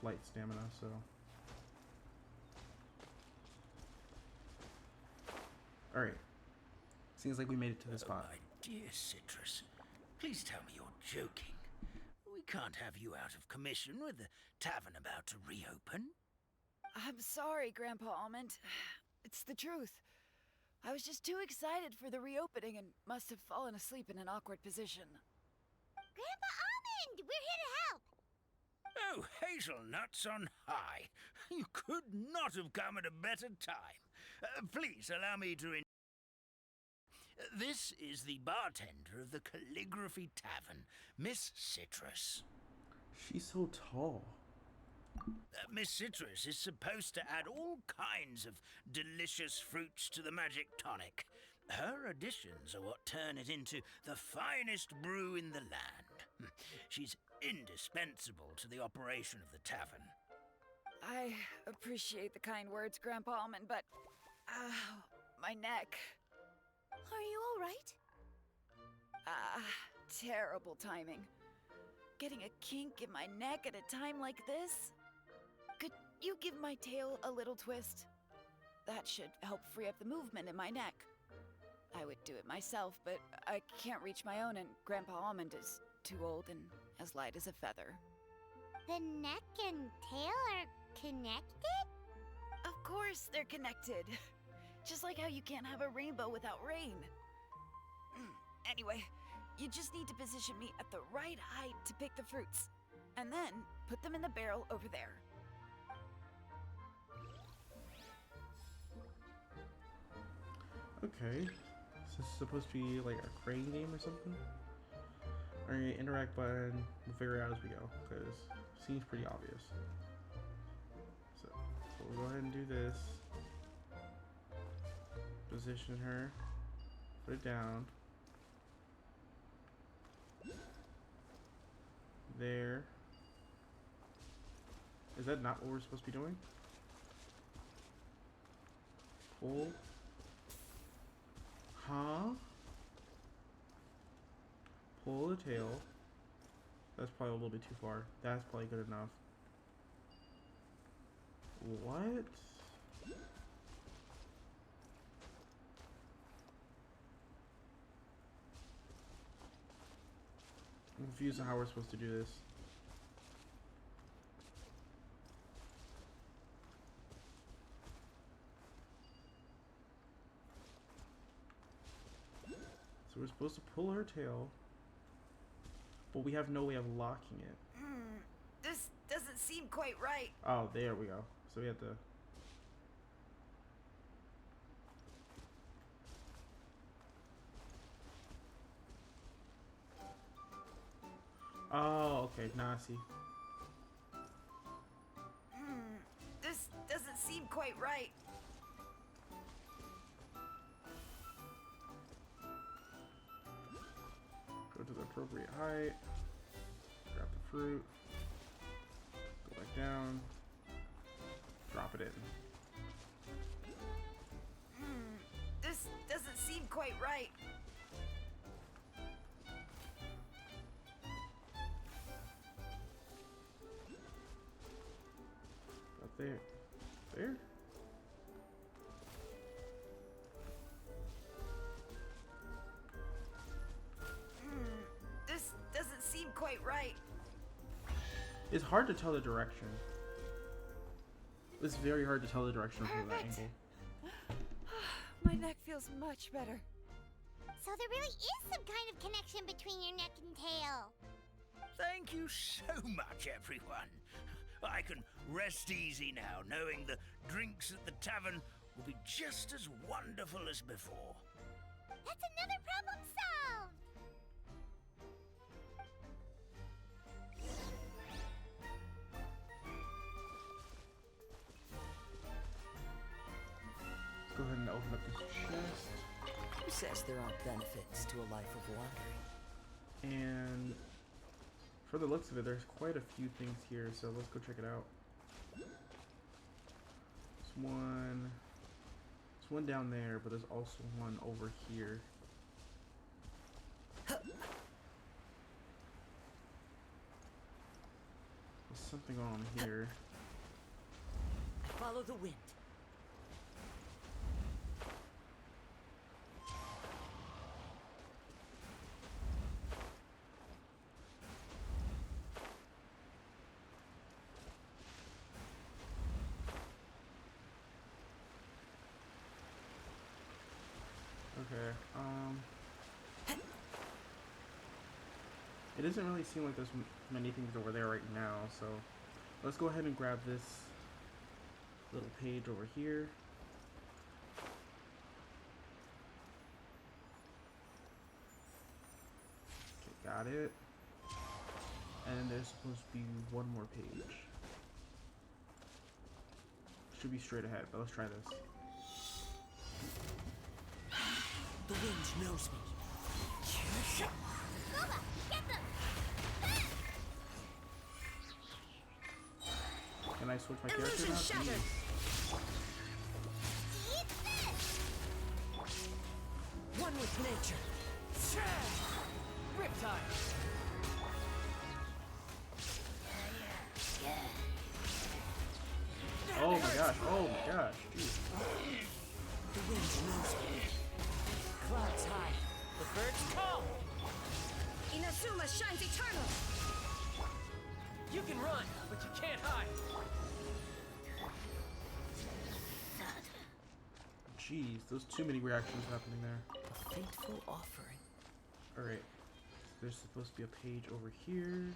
flight stamina, so. Alright. Seems like we made it to the spot. My dear Citrus, please tell me you're joking. We can't have you out of commission with the tavern about to reopen. I'm sorry, Grandpa Almond. It's the truth. I was just too excited for the reopening and must have fallen asleep in an awkward position. Grandpa Almond, we're here to help. Oh, hazelnuts on high. You could not have come at a better time. Please allow me to This is the bartender of the Calligraphy Tavern, Miss Citrus. She's so tall. Miss Citrus is supposed to add all kinds of delicious fruits to the magic tonic. Her additions are what turn it into the finest brew in the land. She's indispensable to the operation of the tavern. I appreciate the kind words, Grandpa Almond, but... my neck. Are you alright? Terrible timing. Getting a kink in my neck at a time like this? Could you give my tail a little twist? That should help free up the movement in my neck. I would do it myself, but I can't reach my own, and Grandpa Almond is too old and as light as a feather. The neck and tail are connected? Of course they're connected. Just like how you can't have a rainbow without rain. Anyway, you just need to position me at the right height to pick the fruits. And then put them in the barrel over there. Okay. So this is supposed to be like a crane game or something? Alright, interact button. We'll figure it out as we go, because it seems pretty obvious. So we'll go ahead and do this. Position her. Put it down. There. Is that not what we're supposed to be doing? Pull. Huh? Pull the tail. That's probably a little bit too far. That's probably good enough. What? I'm confused on how we're supposed to do this. So we're supposed to pull her tail, but we have no way of locking it. This doesn't seem quite right. Oh, there we go. So we have to... Oh, okay. Now I see. This doesn't seem quite right. Go to the appropriate height. Grab the fruit. Go back down. Drop it in. This doesn't seem quite right. About there. There? This doesn't seem quite right. It's hard to tell the direction. It's very hard to tell the direction from that Perfect. angle. My neck feels much better. So there really is some kind of connection between your neck and tail. Thank you so much, everyone. I can rest easy now, knowing the drinks at the tavern will be just as wonderful as before. That's another problem solved! Let's go ahead and open up this chest. Who says there aren't benefits to a life of wandering? And for the looks of it, there's quite a few things here, so let's go check it out. This one down there, but there's also one over here. There's something on here. Follow the wind. Okay, it doesn't really seem like there's many things over there right now, so let's go ahead and grab this little page over here. Okay, got it. And there's supposed to be one more page. Should be straight ahead, but let's try this. The wind knows me. Boba, get them! Can I switch my character Illusion now? shattered. Eat this! One with nature. Riptide. Oh my gosh, oh my gosh, jeez. The wind knows me. Clouds high. The birds call. Inazuma shines eternal. You can run, but you can't hide. Jeez, there's too many reactions happening there. A fateful offering. Alright, there's supposed to be a page over here.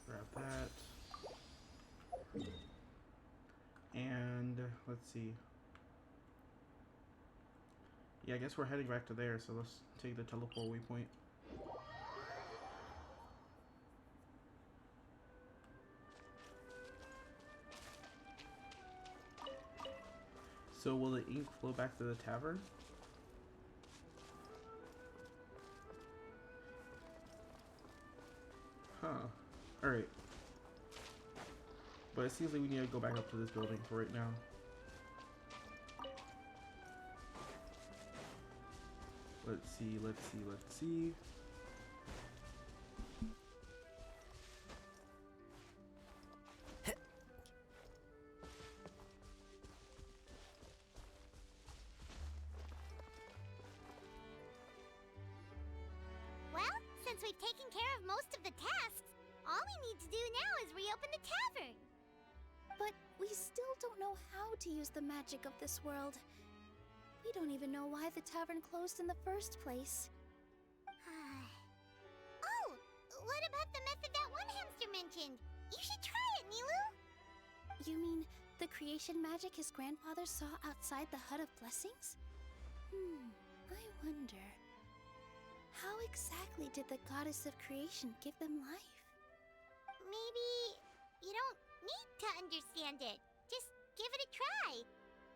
Grab that. And let's see. Yeah, I guess we're heading back to there, so let's take the teleport waypoint. So will the ink flow back to the tavern? Huh. Alright. But it seems like we need to go back up to this building for right now. Let's see, let's see, let's see. Well, since we've taken care of most of the tasks, all we need to do now is reopen the tavern. But we still don't know how to use the magic of this world. We don't even know why the tavern closed in the first place. Oh, what about the method that one hamster mentioned? You should try it, Nilu. You mean the creation magic his grandfather saw outside the Hut of Blessings? I wonder. How exactly did the goddess of creation give them life? Maybe you don't need to understand it. Just give it a try.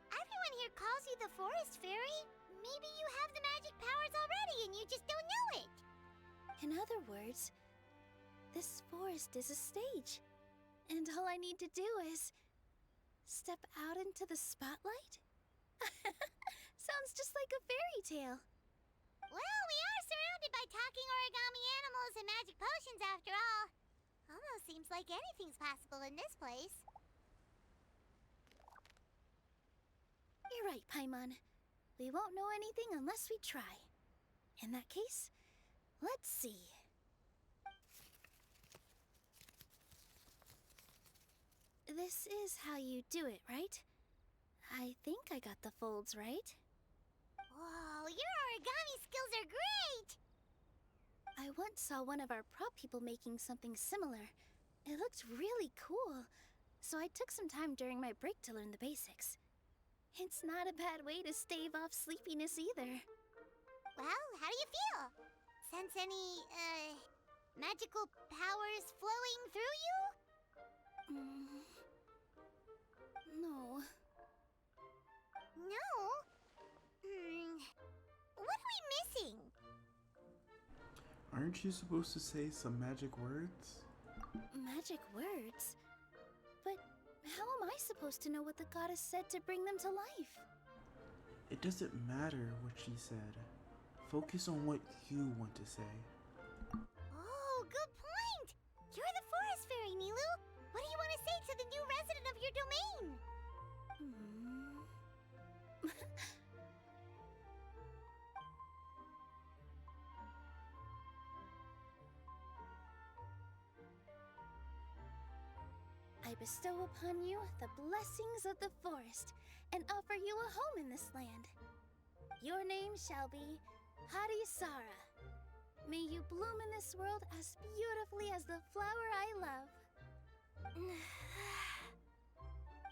Everyone here calls you the Forest Fairy. Maybe you have the magic powers already and you just don't know it. In other words, this forest is a stage. And all I need to do is step out into the spotlight? Sounds just like a fairy tale. Well, we are surrounded by talking origami animals and magic potions after all. Almost seems like anything's possible in this place. You're right, Paimon. We won't know anything unless we try. In that case, let's see. This is how you do it, right? I think I got the folds right. Whoa, your origami skills are great! I once saw one of our prop people making something similar. It looked really cool, so I took some time during my break to learn the basics. It's not a bad way to stave off sleepiness either. Well, how do you feel? Sense any, magical powers flowing through you? No. No? What are we missing? Aren't you supposed to say some magic words? Magic words? But How am I supposed to know what the goddess said to bring them to life? It doesn't matter what she said. Focus on what you want to say. Oh, good point! You're the forest fairy, Nilu! What do you want to say to the new resident of your domain? I bestow upon you the blessings of the forest and offer you a home in this land. Your name shall be Harisara. May you bloom in this world as beautifully as the flower I love.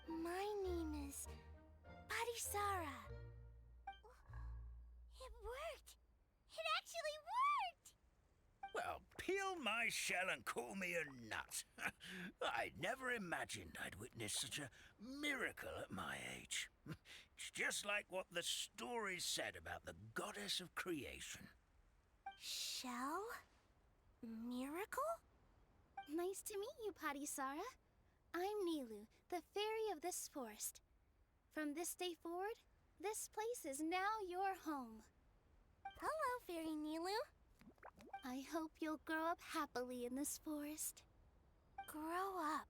My name is Harisara. It worked! It actually worked! Well, peel my shell and call me a nut. I'd never imagined I'd witness such a miracle at my age. It's just like what the stories said about the goddess of creation. Shell? Miracle? Nice to meet you, Parisara. I'm Nilu, the fairy of this forest. From this day forward, this place is now your home. Hello, Fairy Nilu. I hope you'll grow up happily in this forest. Grow up.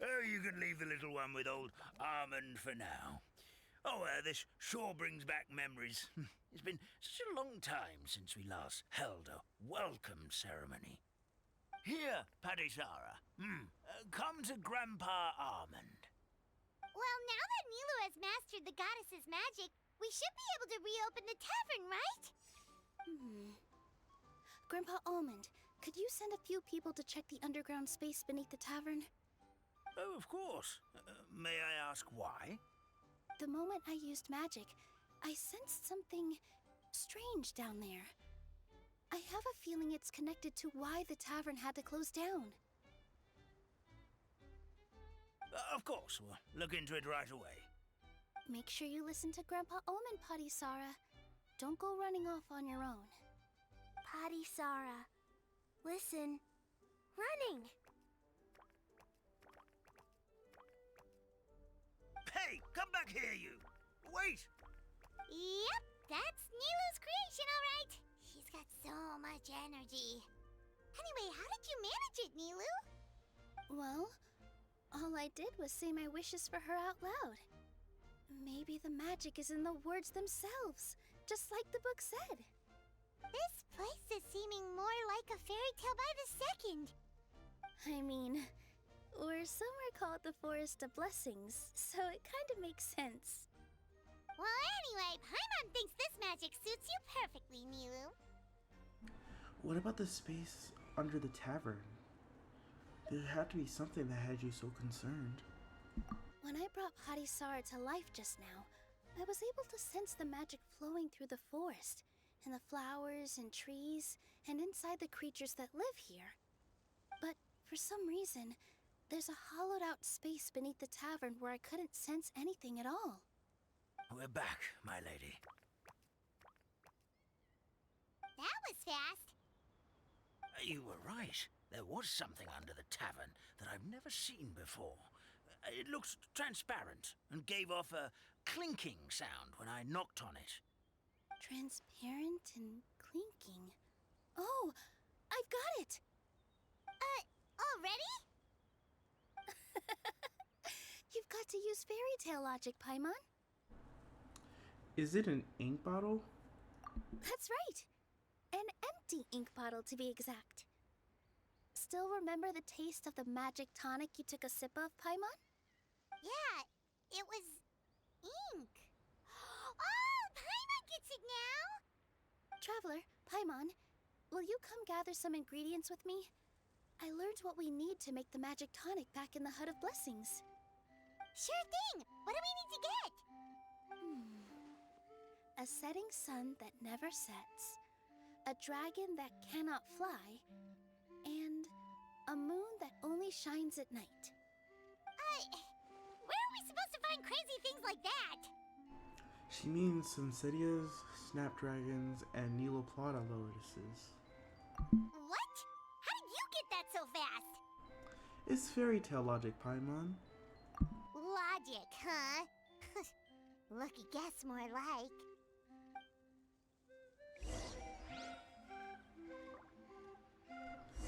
Oh, you can leave the little one with old Almond for now. Oh, this sure brings back memories. It's been such a long time since we last held a welcome ceremony. Here, Padisara. Come to Grandpa Almond. Well, now that Nilu has mastered the goddess's magic, we should be able to reopen the tavern, right? Grandpa Almond, could you send a few people to check the underground space beneath the tavern? Oh, of course. May I ask why? The moment I used magic, I sensed something strange down there. I have a feeling it's connected to why the tavern had to close down. Of course, we'll look into it right away. Make sure you listen to Grandpa Almond, Patisara. Don't go running off on your own. Patisara, listen. Running! Hey, come back here, you! Wait! Yep, that's Nilu's creation, all right. She's got so much energy. Anyway, how did you manage it, Nilu? Well, all I did was say my wishes for her out loud. Maybe the magic is in the words themselves, just like the book said. This place is seeming more like a fairy tale by the second. I mean, or somewhere called the Forest of Blessings, so it kind of makes sense. Well, anyway, Paimon thinks this magic suits you perfectly, Nilu. What about the space under the tavern? There had to be something that had you so concerned. When I brought Harisara to life just now, I was able to sense the magic flowing through the forest, and the flowers and trees, and inside the creatures that live here. But for some reason, there's a hollowed out space beneath the tavern where I couldn't sense anything at all. We're back, my lady. That was fast. You were right. There was something under the tavern that I've never seen before. It looked transparent and gave off a clinking sound when I knocked on it. Transparent and clinking. Oh, I've got it! Already? You've got to use fairy tale logic, Paimon. Is it an ink bottle? That's right. An empty ink bottle, to be exact. Still remember the taste of the magic tonic you took a sip of, Paimon? Yeah, it was ink. Oh, Paimon gets it now! Traveler, Paimon, will you come gather some ingredients with me? I learned what we need to make the magic tonic back in the Hut of Blessings. Sure thing! What do we need to get? A setting sun that never sets, a dragon that cannot fly, and a moon that only shines at night. Where are we supposed to find crazy things like that? She means Sunsettias, snapdragons, and Neloplata lotuses. What? How did you get that so fast? It's fairy tale logic, Paimon. Logic, huh? Lucky guess, more like.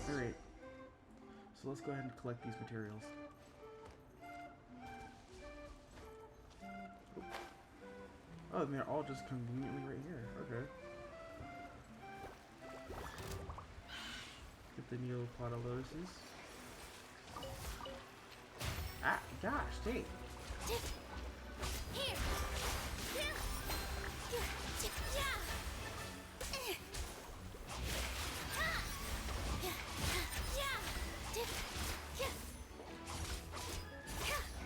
Alright. So let's go ahead and collect these materials. Oh, and they're all just conveniently right here. Okay. Get the Neo pot of lotuses. Ah, gosh, dang. Here.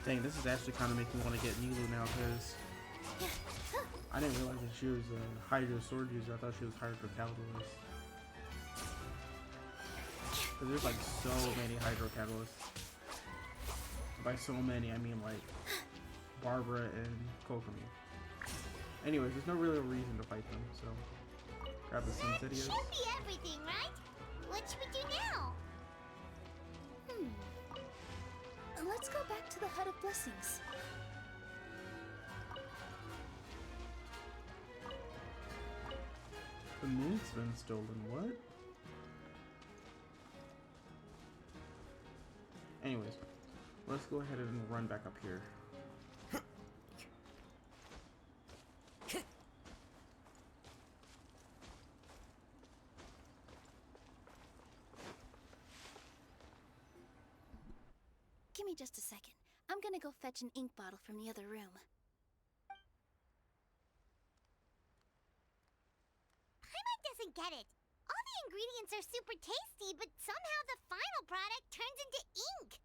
Dang, this is actually kind of making me want to get Nilu now, because I didn't realize that she was a Hydro Sword user. I thought she was Hydro Catalyst. Because there's like so many Hydro Catalysts. By so many, I mean like Barbara and Kokomi. Anyways, there's no real reason to fight them, so grab the That Sunsettias. should be everything, right? What should we do now? Let's go back to the Hut of Blessings. The moon's been stolen, what? Anyways, let's go ahead and run back up here. Give me just a second. I'm gonna go fetch an ink bottle from the other room. Paimon doesn't get it. All the ingredients are super tasty, but somehow the final product turns into ink.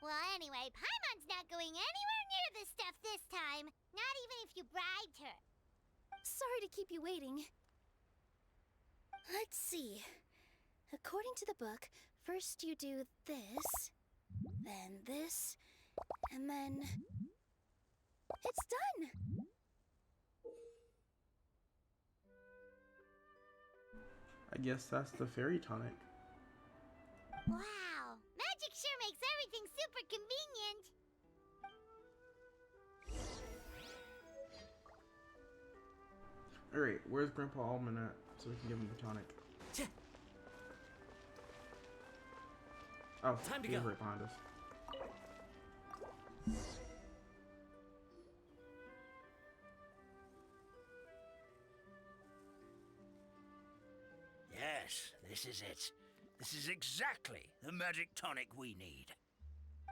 Well, anyway, Paimon's not going anywhere near this stuff this time. Not even if you bribed her. Sorry to keep you waiting. Let's see. According to the book, first you do this, then this, and then... It's done! I guess that's the fairy tonic. Wow, magic sure makes everything super convenient. Alright, where's Grandpa Almond at? So we can give him the tonic. Oh, Time to he's go. right behind us. Yes, this is it. This is exactly the magic tonic we need.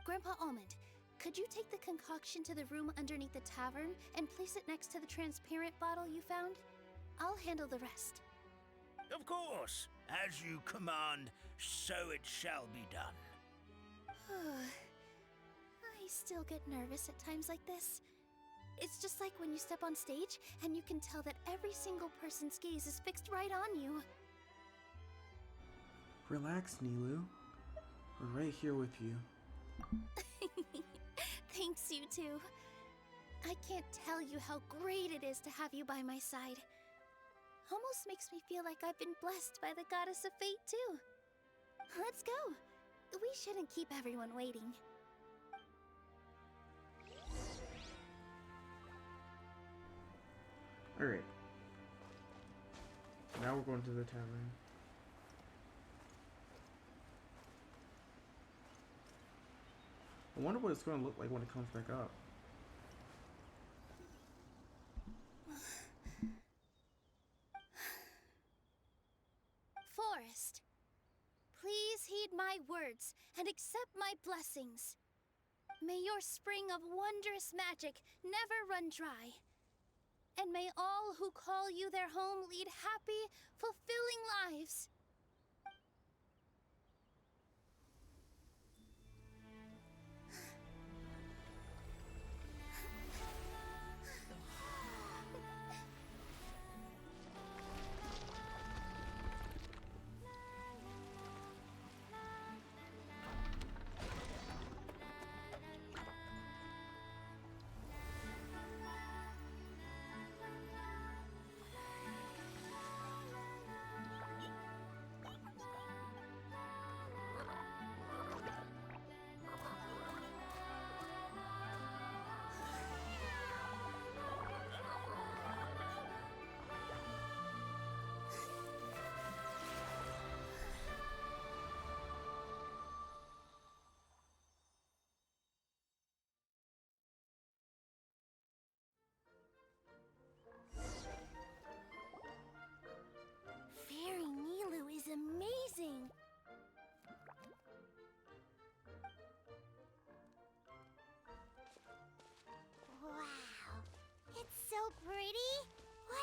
Grandpa Almond, could you take the concoction to the room underneath the tavern and place it next to the transparent bottle you found? I'll handle the rest. Of course. As you command, so it shall be done. I still get nervous at times like this. It's just like when you step on stage and you can tell that every single person's gaze is fixed right on you. Relax, Nilu. We're right here with you. Thanks, you two. I can't tell you how great it is to have you by my side. Almost makes me feel like I've been blessed by the goddess of fate, too. Let's go. We shouldn't keep everyone waiting. Alright. Now we're going to the tavern. I wonder what it's going to look like when it comes back up. Forest, please heed my words and accept my blessings. May your spring of wondrous magic never run dry. And may all who call you their home lead happy, fulfilling lives.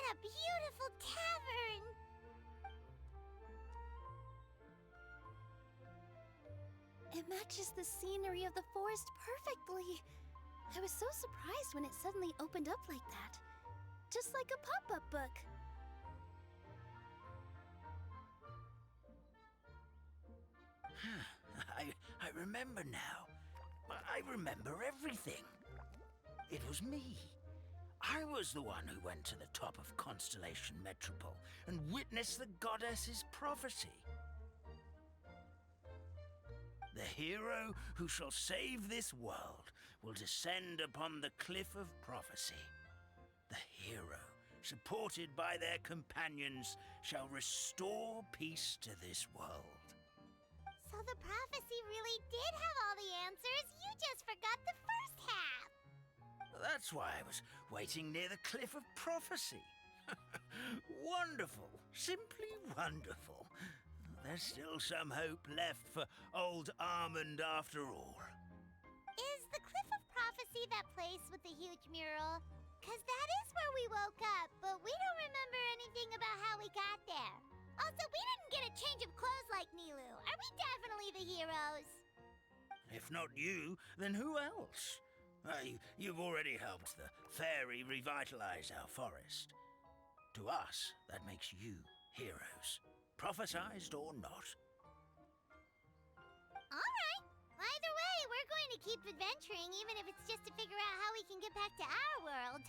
What a beautiful tavern! It matches the scenery of the forest perfectly. I was so surprised when it suddenly opened up like that. Just like a pop-up book. I remember now. I remember everything. It was me. I was the one who went to the top of Constellation Metropole and witnessed the goddess's prophecy. The hero who shall save this world will descend upon the cliff of prophecy. The hero, supported by their companions, shall restore peace to this world. So the prophecy really did have all the answers. You just forgot the first half. That's why I was waiting near the cliff of prophecy. Wonderful. Simply wonderful. There's still some hope left for old Armand after all. Is the Cliff of Prophecy that place with the huge mural? 'Cause that is where we woke up, but we don't remember anything about how we got there. Also, we didn't get a change of clothes like Nilu. Are we definitely the heroes? If not you, then who else? You've already helped the fairy revitalize our forest. To us, that makes you heroes, prophesized or not. Alright. Either way, we're going to keep adventuring, even if it's just to figure out how we can get back to our world.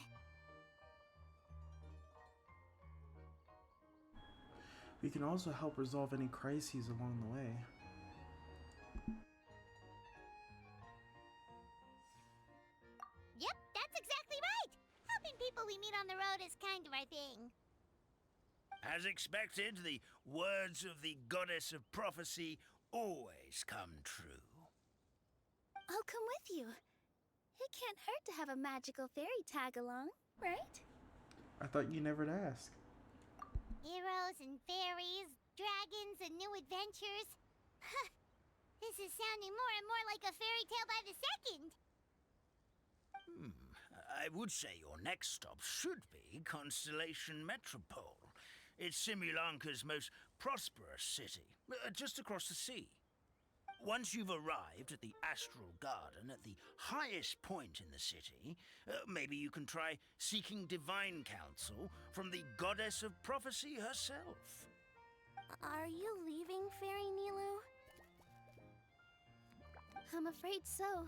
We can also help resolve any crises along the way. Yep, that's exactly right. Helping people we meet on the road is kind of our thing. As expected, the words of the goddess of prophecy always come true. I'll come with you. It can't hurt to have a magical fairy tag along, right? I thought you never'd ask. Heroes and fairies, dragons and new adventures. This is sounding more and more like a fairy tale by the second. I would say your next stop should be Constellation Metropole. It's Simulanka's most prosperous city, just across the sea. Once you've arrived at the Astral Garden at the highest point in the city, maybe you can try seeking divine counsel from the goddess of prophecy herself. Are you leaving, Fairy Nilu? I'm afraid so.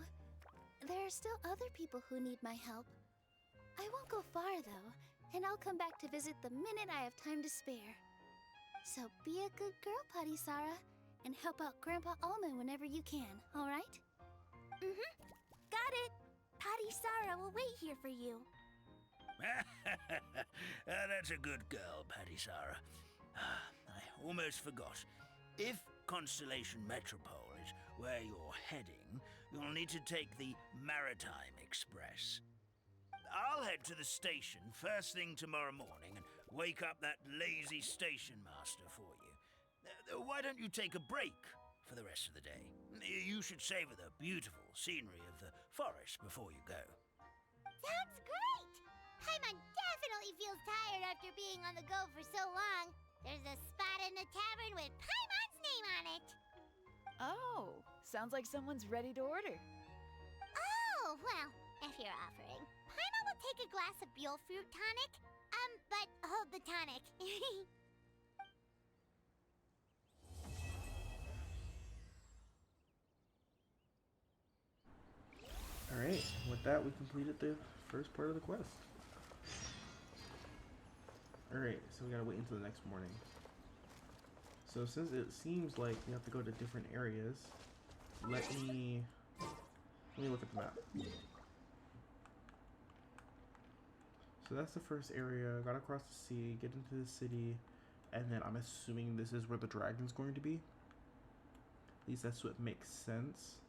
There are still other people who need my help. I won't go far, though, and I'll come back to visit the minute I have time to spare. So be a good girl, Padisara, and help out Grandpa Almond whenever you can, all right? Got it! Padisara will wait here for you. That's a good girl, Padisara. I almost forgot. If Constellation Metropole is where you're heading, you'll need to take the Maritime Express. I'll head to the station first thing tomorrow morning and wake up that lazy station master for you. Why don't you take a break for the rest of the day? You should savor the beautiful scenery of the forest before you go. Sounds great! Paimon definitely feels tired after being on the go for so long. There's a spot in the tavern with Paimon's name on it. Oh, sounds like someone's ready to order. Oh, well, if you're offering. Paimon will take a glass of Buell fruit tonic. But hold the tonic. Alright, with that we completed the first part of the quest. Alright, so we gotta wait until the next morning. So since it seems like we have to go to different areas, let me look at the map. So that's the first area. Got across the sea, get into the city, and then I'm assuming this is where the dragon's going to be. At least that's what makes sense.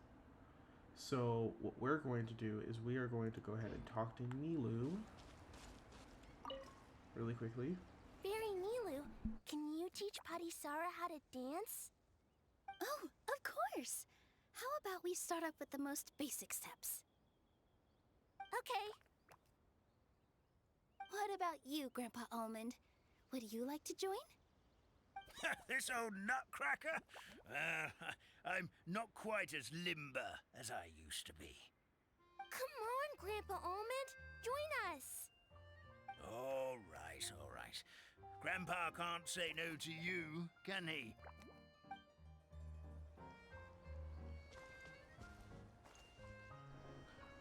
So what we're going to do is we are going to go ahead and talk to Nilu really quickly. Fairy Nilu, can you teach Padisara how to dance? Oh, of course! How about we start up with the most basic steps? Okay. What about you, Grandpa Almond? Would you like to join? This old nutcracker? I'm not quite as limber as I used to be. Come on, Grandpa Almond. Join us. All right, all right. Grandpa can't say no to you, can he?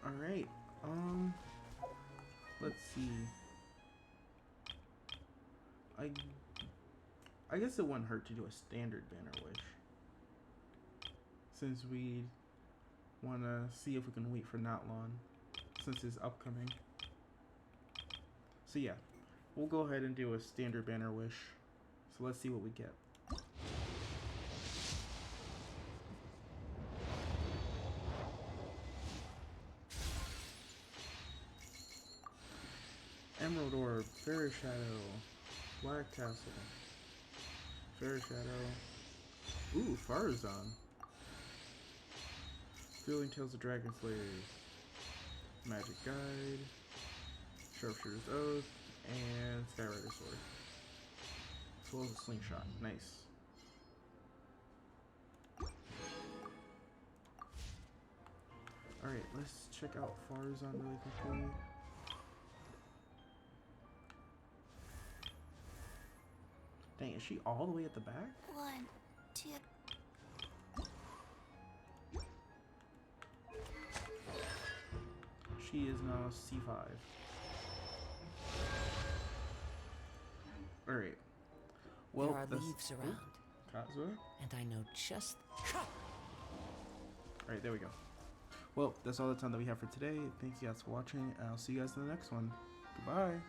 All right. Let's see. I guess it wouldn't hurt to do a standard banner wish, since we want to see if we can wait for Natlon, since it's upcoming. So yeah, we'll go ahead and do a standard banner wish. So let's see what we get. Emerald Orb, Fairy Shadow, Black Castle, Fairy Shadow, ooh, Farazan, Thrilling Tales of Dragon Slayers, Magic Guide, Sharpshooter's Oath, and Skyrider Sword, as well as a Slingshot. Nice. Alright, let's check out Farazan really quickly. Dang, is she all the way at the back? 1, 2. She is now C5. Alright. Well, there are leaves around, Kazuha? and I know just... Alright, there we go. Well, that's all the time that we have for today. Thanks you guys for watching, and I'll see you guys in the next one. Goodbye!